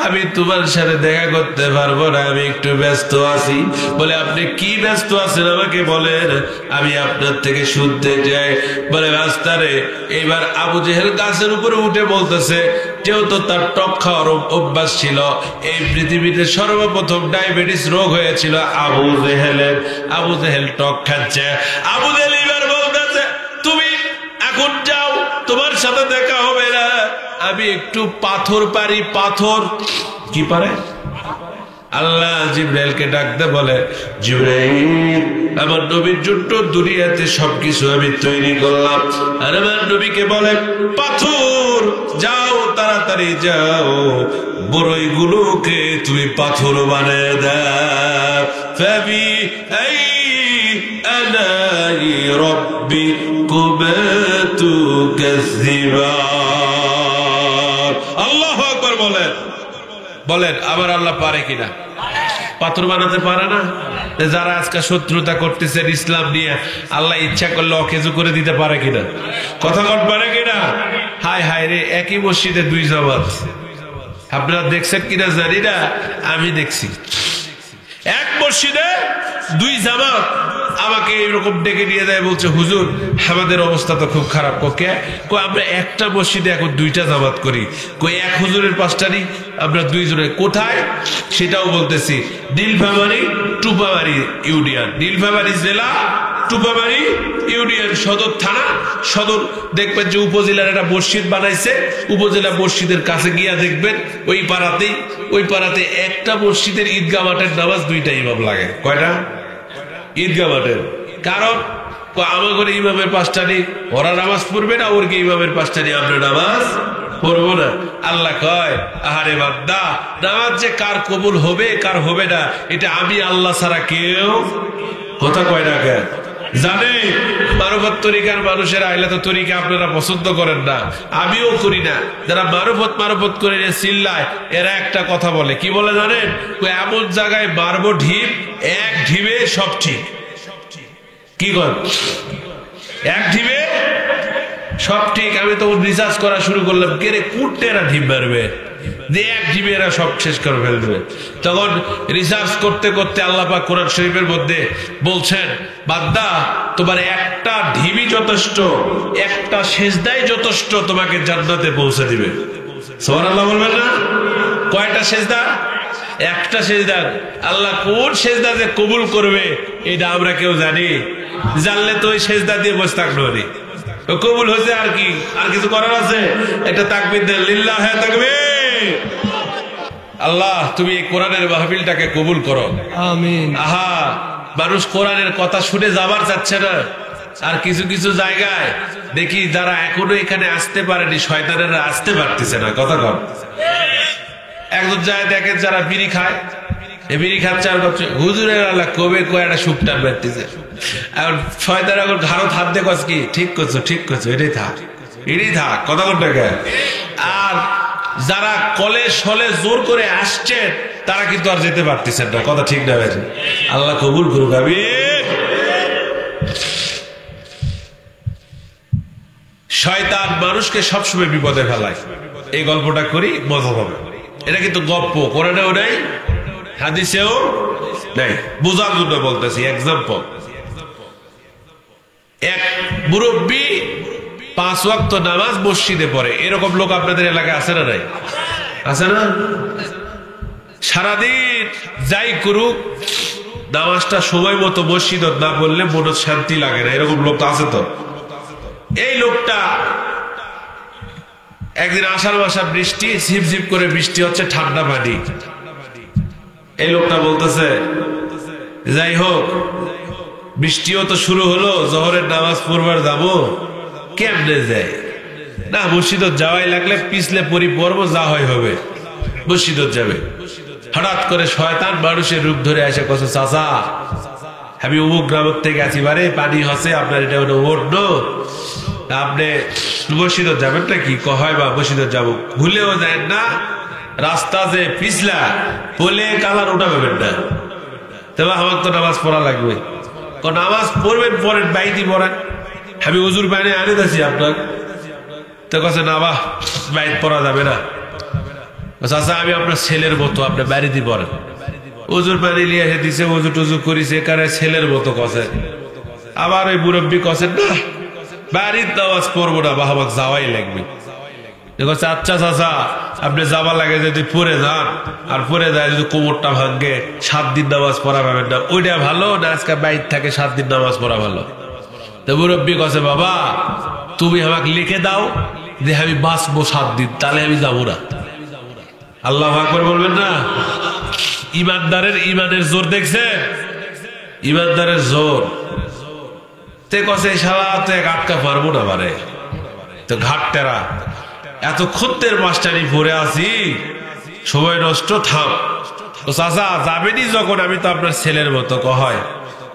আমি তোমার সাথে দেখা করতে পারবো না, আমি একটু ব্যস্ত আছি। বলে আপনি কি ব্যস্ত আছেন আমাকে বলেন, আমি আপনার থেকে শুনতে চাই। বলে বাস্তা রে, এইবার আবু জেহেল গাছের উপরে উঠে বলতেছে, যেহেতু তার টক খাওয়ার অভ্যাস ছিল, এই পৃথিবীতে সর্বপ্রথম ডায়াবেটিস রোগ হয়েছিল আবু জেহেলের। আবু জেহেল টক খাচ্ছে। আবু জেহেল এবার বলতেছে, তুমি এখন যাও, তোমার সাথে দেখা হবে না, আমি একটু পাথর পারি। পাথর কি পারে? আল্লাহ জিবরাইলকে ডাকতে বলে, জিবরাইল আমার নবীর জন্য দুনিয়াতে সবকিছু আমি তৈরি করলাম। আর আমার নবীকে বলে, পাথর যাও, তাড়াতাড়ি যাও, বড়ই গুলোকে তুমি পাথর বানিয়ে দাও। ফাবি আই আলাই রাব্বিকুমা তুকাজ্জিবান। আল্লাহু আকবার বলেন। বলেন আমার আল্লাহ পারে কিনা? পাথর বানাতে পারে না? যারা আজকে শত্রুতা করতেছেন ইসলাম নিয়ে, আল্লাহ ইচ্ছা করলে অকেজু করে দিতে পারে কিনা? কথা বল, পারে কিনা? হায় হায় রে, একই মসজিদে দুই জামাত। আপনারা দেখছেন কিনা জানি না, আমি দেখছি এক মসজিদে দুই জামাত। আমাকে এইরকম ডেকে নিয়ে যায়, বলছে হুজুর আমাদের অবস্থা তো খুব খারাপ। ওকে আমরা একটা মসজিদে এখন দুইটা জামাত করি, কই এক হুজুরের পাঁচটা নি, আমরা দুইজনের। কোথায় সেটাও বলতেছি, নীলফামারী টুপাবাড়ি ইউনিয়ন, নীলফামারী জেলা টুপাবাড়ি ইউনিয়ন সদর থানা। সদর দেখবেন যে উপজেলার একটা মসজিদ বানাইছে, উপজেলা মসজিদের কাছে গিয়া দেখবেন ওই পাড়াতে একটা মসজিদের ঈদগাহ মাঠের নামাজ দুইটা ইমাম লাগে। কয়টা? ঈদগাহ মাঠের। কারণ আমার ঘরে ইমামের পাঁচটা নেই, ওরা নামাজ পড়বে না, ওর কি ইমামের পাঁচটা নেই, আমরা নামাজ পড়বো না। আল্লাহ কয়, আহারে বান্দা, নামাজ যে কার কবুল হবে কার হবে না এটা আমি আল্লাহ ছাড়া কেউ কথা কয় না কেন জানে? মারফত তরিকার মানুষের আইলে তো তরিকা আপনারা পছন্দ করেন না, আমিও করি না। যারা মারফত করে চিল্লায়, এরা একটা কথা বলে, কি বলে জানেন? এমন জায়গায় মারবো ঢিপ, এক ঢিবে সব ঠিক। কি কর? এক ঢিবে সব ঠিক। আমি তখন রিসার্চ করা শুরু করলাম, কে রে কুটতে এরা ঢিপ মারবে, যে এক ঢিবে এরা সব শেষ করে ফেলবে। তখন রিসার্চ করতে করতে আল্লাহ পাক কোরআন শরীফের মধ্যে বলছেন, বান্দা তোমার একটা ঢিবি যথেষ্ট, একটা সেজদাই যথেষ্ট তোমাকে জান্নাতে পৌঁছে দিবে। সুবহানাল্লাহ বলবেন না? কয়টা সেজদা? একটা সেজদা আল্লাহ কোন সেজদা যে কবুল করবে এটা আমরা কেউ জানি? জানলে তো ওই সেজদা দিয়ে বসে থাকলো নি। কবুল হয়েছে আর কি, আর কিছু করার আছে? একটা তাকবীর দেন, লিল্লাহে তাকবীর। আল্লাহ তুমি এই কোরআনের মাহফিলটাকে কবুল করো, আমিন। আহা, মানুষ কোরআনের কথা শুনে যাবার চাচ্ছে না। আর কিছু কিছু জায়গায় দেখি যারা এখনো এখানে আসতে পারেনি, শয়তানেরা আসতে পারতেছে না। কথা কর। একজন যায় দেখেন যারা বিড়ি খায়, বিড়ি খাচ্ছে আর ভাবছে হুজুরের আল্লাহ কবে কয়েকটা সুপটান বেরতেছে। এখন শয়তান এখন ঘাড়ত হাত দিয়ে কস কি, ঠিক করছো ঠিক করছো, এটাই থাক এটাই থাক। কথা কোনটা? আর যারা কলে সলে জোর করে আসছে তারা কিন্তু আর যেতে পারতেছেন না। কথা ঠিক না? আল্লাহ কবুল করুক, আমিন। শয়তান মানুষকে সবসময় বিপদে ফেলায়। এই গল্পটা করি, মজা হবে। এটা কিন্তু গল্প, কোরআনেও নাই, হাদিসেও নাই, বোঝার জন্য বলতেছি। এক্সাম্পল, এক মুরব্বী 5 ওয়াক্ত নামাজ মসজিদে পড়ে, এরকম লোক আপনাদের এলাকায় আছে না? নাই? আছে না? সারাদিন যাই করুক নামাজটা সময় মতো মসজিদে না পড়লে মনে শান্তি লাগে না, এরকম লোক আছে তো। এই লোকটা একদিন আষাঢ় মাসে বৃষ্টি, ঝিপঝিপ করে বৃষ্টি হচ্ছে, ঠান্ডা পানি। এই লোকটা বলতেছে যাই হোক বৃষ্টিও তো শুরু হলো, জোহরের নামাজ পড়বার যাবো, কেমনে যায় না, মসজিদে যাওয়াই লাগলে পিছলে পরি পড়বো, যা হয় হবে, মসজিদে যাবে। হঠাৎ করে শয়তান মানুষের রূপ ধরে আসে, কছে চাচা আমি অমুক গ্রামের থেকে আছি, বারে পানি হচ্ছে আপনার এটা ওঠল, আপনি মসজিদে যাবেন নাকি? হয় বা মসজিদে যাবো, ভুলেও যায় না, রাস্তা যে পিছলা বলে কালার ওটা পাবেন না, তবে আমার তো নামাজ পড়া লাগবে। নামাজ পড়বেন পড়েন, বাইতি পড়েন, আমি হুজুর বাইরে আনে দিয়েছি আপনার, তো কাছে না বাহ বাইত পড়া যাবে না। চাচা আমি আপনার ছেলের মতো, আপনার বাড়িতে পড়েন। হুজুর বাড়ি নিয়ে এসে দিছে, হুজুর টুজুর করিছে, কারে ছেলের মতো কষে। আবার ওই মুরব্বী কষেন না, বাড়ির নামাজ পড়বো না, বাহ আমাকে যাওয়াই লাগবে। আচ্ছা চাচা আপনি যাওয়া লাগে যদি পড়ে যান, আর পড়ে যায় যদি কোমরটা ভাঙ্গে 7 দিন নামাজ পড়া পাবেন না, ওইটা ভালো না আজকে বাইর থাকে 7 দিন নামাজ পড়া ভালো? তো মুরব্বী কষে বাবা তুমি আমাকে লিখে দাও যে আমি বাঁচবো 7 দিন, তাহলে আমি যাবো না। আল্লাহু আকবার বলবেন না? ইমানদারের ইমানের জোর দেখছেন? ইমানদারের জোর। তে কষে শালা তো এক আটকা পারবো না, বারে তো ঘাটটেরা এত খুদ্দের মাস্টারি পড়ে আছি, সময় নষ্ট, থাম। তো চাচা যাবেনি যখন, আমি তো আপনার ছেলের মতো কয়,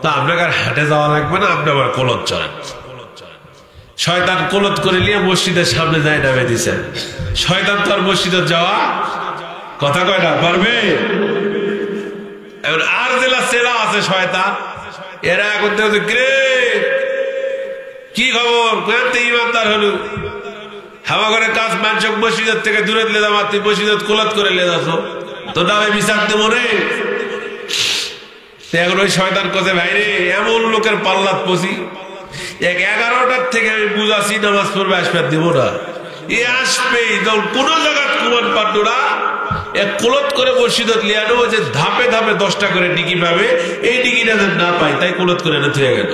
তা আপনাকে আর হাটে যাওয়া লাগবে না, আপনি আমার কোলত চলেন। শয়তান কোলত করে নিয়ে মসজিদের সামনে যায় নামে দিছে। শয়তান তো আর মসজিদে যাওয়া কথা কয় না, পারবে? এখন আর জেলা সেরা আছে শয়তান, এরা এখন দেখছে কি খবর, ইমানদার হলু হাওয়া করে কাজ মানসক মসজিদের থেকে দূরে লে যাওয়া, তুই মসজিদ কোলাত করে লে যাচ্ছ, তো নামে বিচার দেবো রে। এখন ওই শয়তান কোথায় ভাইরে এমন লোকের পাল্লাত পচি, 11টার থেকে আমি বুঝাছি নামাজ পড়বে, আসবে দিব না, এ আসবেই। যখন কোন জায়গা কুমান পারতো না, এক কোলত করে মসজিদত লিয়ানো, যে ধাপে ধাপে 10টা করে ডিগি পাবে, এই ডিগিটা না পাই তাই কোলত করে এনে থুয়ে গেল।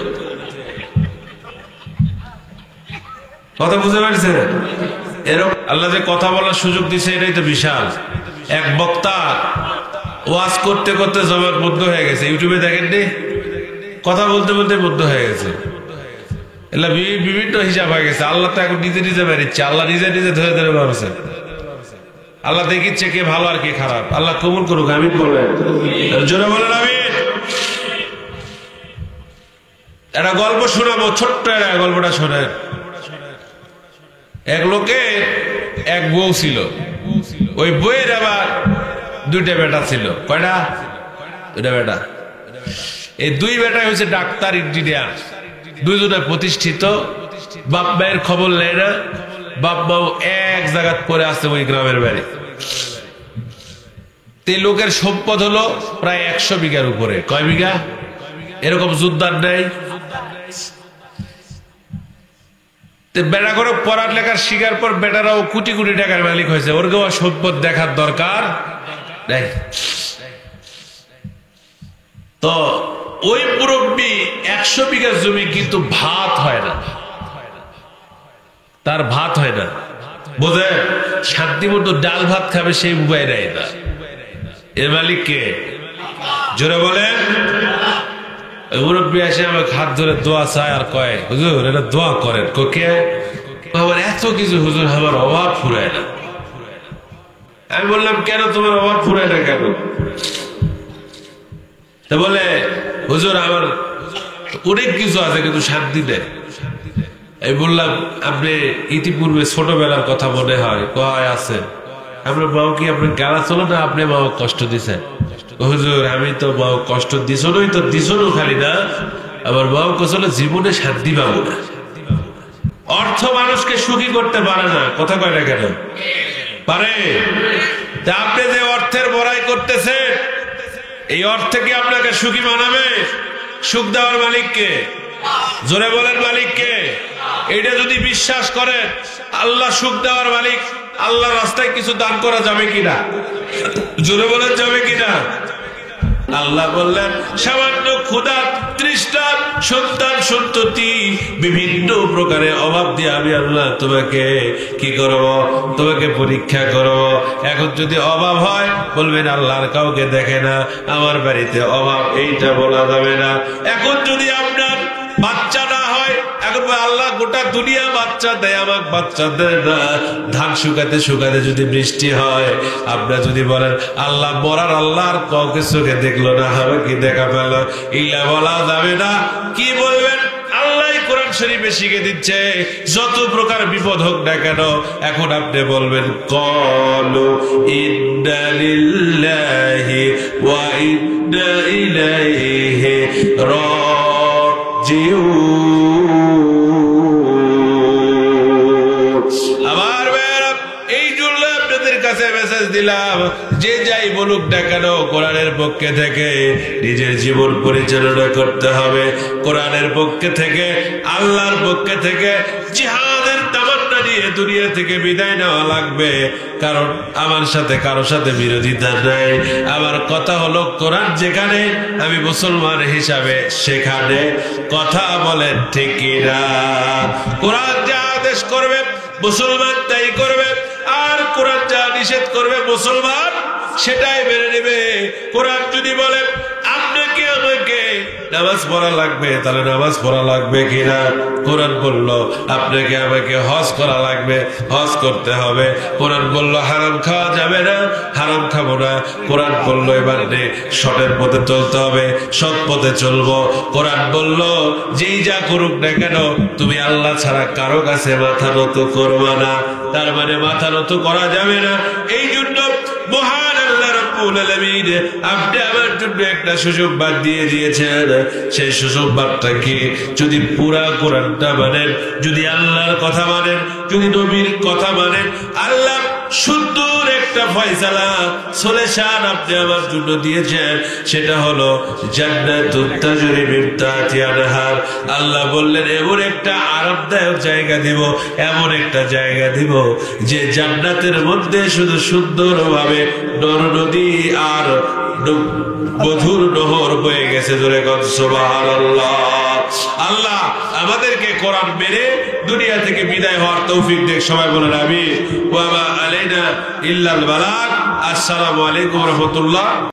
কথা বুঝতে পারছে? এরকম আল্লাহ যে কথা বলার সুযোগ দিছে, এটাই তো বিশাল। এক বক্তা ওয়াজ করতে করতে জবান বন্ধ হয়ে গেছে, ইউটিউবে দেখেন নি, কথা বলতে বলতে বন্ধ হয়ে গেছে। বিভিন্ন হিসাব হয়ে গেছে। আল্লাহ তো এখন নিজে নিজে বেরিয়েছে, আল্লাহ নিজে নিজে ধরে ধরে বেরোচ্ছে। আল্লাহ দেখিচ্ছে কে ভালো আর কে খারাপ। আল্লাহ কবুল করুক, আমিন বলবেন, জোরে বলেন আমিন। একটা গল্প শোনাবো, ছোট্ট একটা গল্পটা শোনেন। এক লোকে এক বউ ছিল, ওই বউয়ের আবার 2টা বেটা ছিল। কয়টা? 2টা বেটা। এই 2 বেটাই হচ্ছে ডাক্তার, ইঞ্জিনিয়ার, 2জনে প্রতিষ্ঠিত। বাপ মায়ের খবর নেয় না, বাপ মাও এক জায়গায় পরে আসছে ওই গ্রামের বাড়ি। এই লোকের সম্পদ হলো প্রায় 100 বিঘার উপরে। কয় বিঘা? এরকম যুদ্ধার নেই। বেটা করে পড়ার লেখার শিকার পর বেটারাও কোটি কোটি টাকার মালিক হয়েছে। ওর সম্পদ দেখার দরকার তো ওই মুরব্বী 100 বিঘা জমি, কিন্তু ভাত হয় না, তার ভাত হয় না। বোঝে শান্তি মতো ডাল ভাত খাবে সেই উপায় নেই না। এর মালিক কে? জোরে বলেন। মুরব্বী আসে আমাকে হাত ধরে দোয়া চায় আর কয়, হুজুর এটা দোয়া করেন। কে? আমার এত কিছু হুজুর, আমার অভাব ফুরায় না। আমি বললাম কেন তোমার অভাব ফুরায় না কেন? তা বলে হুজুর আমার অনেক কিছু আছে কিন্তু শান্তি নেই। আমি বললাম আপনি ইতিপূর্বে ছোটবেলার কথা মনে হয়? কয় আছে। আপনার বাবু কি আপনার গালা চলো না, আপনি বাবু কষ্ট দিছেন? হুজুর আমি তো বাবু কষ্ট দিছনই তো, দিছনও খালি না, আমার বাবু কচলে জীবনে শান্তি পাবো না। অর্থ মানুষকে সুখী করতে পারে না, কথা কয় না কেন? পারে। তা আপনি যে অর্থের বড়াই করতেছেন, এই অর্থে কি আপনাকে সুখী বানাবে? সুখ দেওয়ার মালিককে? জোরে বলেন মালিককে। এটা যদি বিশ্বাস করেন আল্লাহ সুখ দেওয়ার মালিক, আল্লাহ রাস্তায় কিছু দান করা যাবে কিনা? জোরে বলেন যাবে কিনা? আল্লাহ বললেন সামান্য ক্ষুধা, তৃষ্ণা, সন্তান সন্ততি, বিভিন্ন প্রকারে অভাব দিয়ে আমি আল্লাহ তোমাকে কি করব? তোমাকে পরীক্ষা করব। এখন যদি অভাব হয় বলবেন আল্লাহর কাউকে দেখে না, আমার বাড়িতে অভাব, এইটা বলা যাবে না। এখন যদি আপনার বাচ্চা না হয়, এখন আল্লাহ গোটা দুনিয়া বাচ্চা দেয়, আমাকে বাচ্চা দেয় না। ধান শুকাতে শুকাতে যদি বৃষ্টি হয়, আপনারা যদি বলেন আল্লাহ মরার আল্লাহ আর কাউকে চোখে দেখলো না, হবে কি দেখা পেল, ইল্লা বলা যাবে না। কি বলবেন? আল্লাহ কোরআন শরীফে শিখে দিচ্ছে যত প্রকার বিপদ হোক না কেন, এখন আপনি বলবেন ক্বালু ইন্না লিল্লাহি ওয়া ইন্না ইলাইহি আমার ভাইরা, এই জন্য আপনাদের কাছে মেসেজ দিলাম, যে যাই বলুক না কেন কোরআনের পক্ষে থেকে নিজের জীবন পরিচালনা করতে হবে। কোরআনের পক্ষে থেকে, আল্লাহর পক্ষে থেকে জিহাদের তামান্না নিয়ে দুনিয়া থেকে বিদায় নেওয়া লাগবে। কারণ আমার সাথে কারো সাথে বিরোধিতা নাই। আমার কথা হলো কোরআন যেখানে, আমি মুসলমান হিসাবে সেখানে। কথা বলেন ঠিক কিনা? কোরআন যা আদেশ করবে মুসলমান তাই করবে, আর কোরআন যা নিষেধ করবে মুসলমান সেটাই মেনে নেবে। কোরআন যদি বলে আপনাকে আমাকে নামাজ পড়া লাগবে, তাহলে নামাজ পড়া লাগবে কিনা? কোরআন বললো আপনাকে আমাকে হজ করা লাগবে, হজ করতে হবে। কোরআন বললো হারাম খাওয়া যাবে না, হারাম খাবো না। কোরআন বললো এবার সৎের পথে চলতে হবে, সৎ পথে চলবো। কোরআন বললো যেই যা করুক না কেন তুমি আল্লাহ ছাড়া কারো কাছে মাথা নত করবা না, তার মানে মাথা নত করা যাবে না। এই জন্য মহান আল্লাহ রাব্বুল আলামিন আপনি আমার জন্য একটা সুসংবাদ দিয়ে দিয়েছেন। সেই সুসংবাদটা কি? যদি পুরা কোরআনটা মানেন, যদি আল্লাহর কথা মানেন, যদি নবীর কথা মানেন, আল্লাহ সুন্দর একটা ফয়সালা সলিউশন আপনি আমার জন্য দিয়েছেন। সেটা হলো জান্নাতুত তাজরি মিন তাহতিহা আনহার। আল্লাহ বললেন এমন একটা আরামদায়ক জায়গা দিব, এমন একটা জায়গা দিব যে জান্নাতের মধ্যে শুধু সুন্দরভাবে নদী আর মধুর নহর বয়ে গেছে। জোরে কর সুবহানাল্লাহ। আল্লাহ আমাদেরকে কোরআন মেনে দুনিয়া থেকে বিদায় হওয়ার তৌফিক দেখ। সবাই বলেন আমিন। ওয়া মা আলাইনা ইল্লাল বালাগ। আসসালামু আলাইকুম ওয়া রাহমাতুল্লাহ।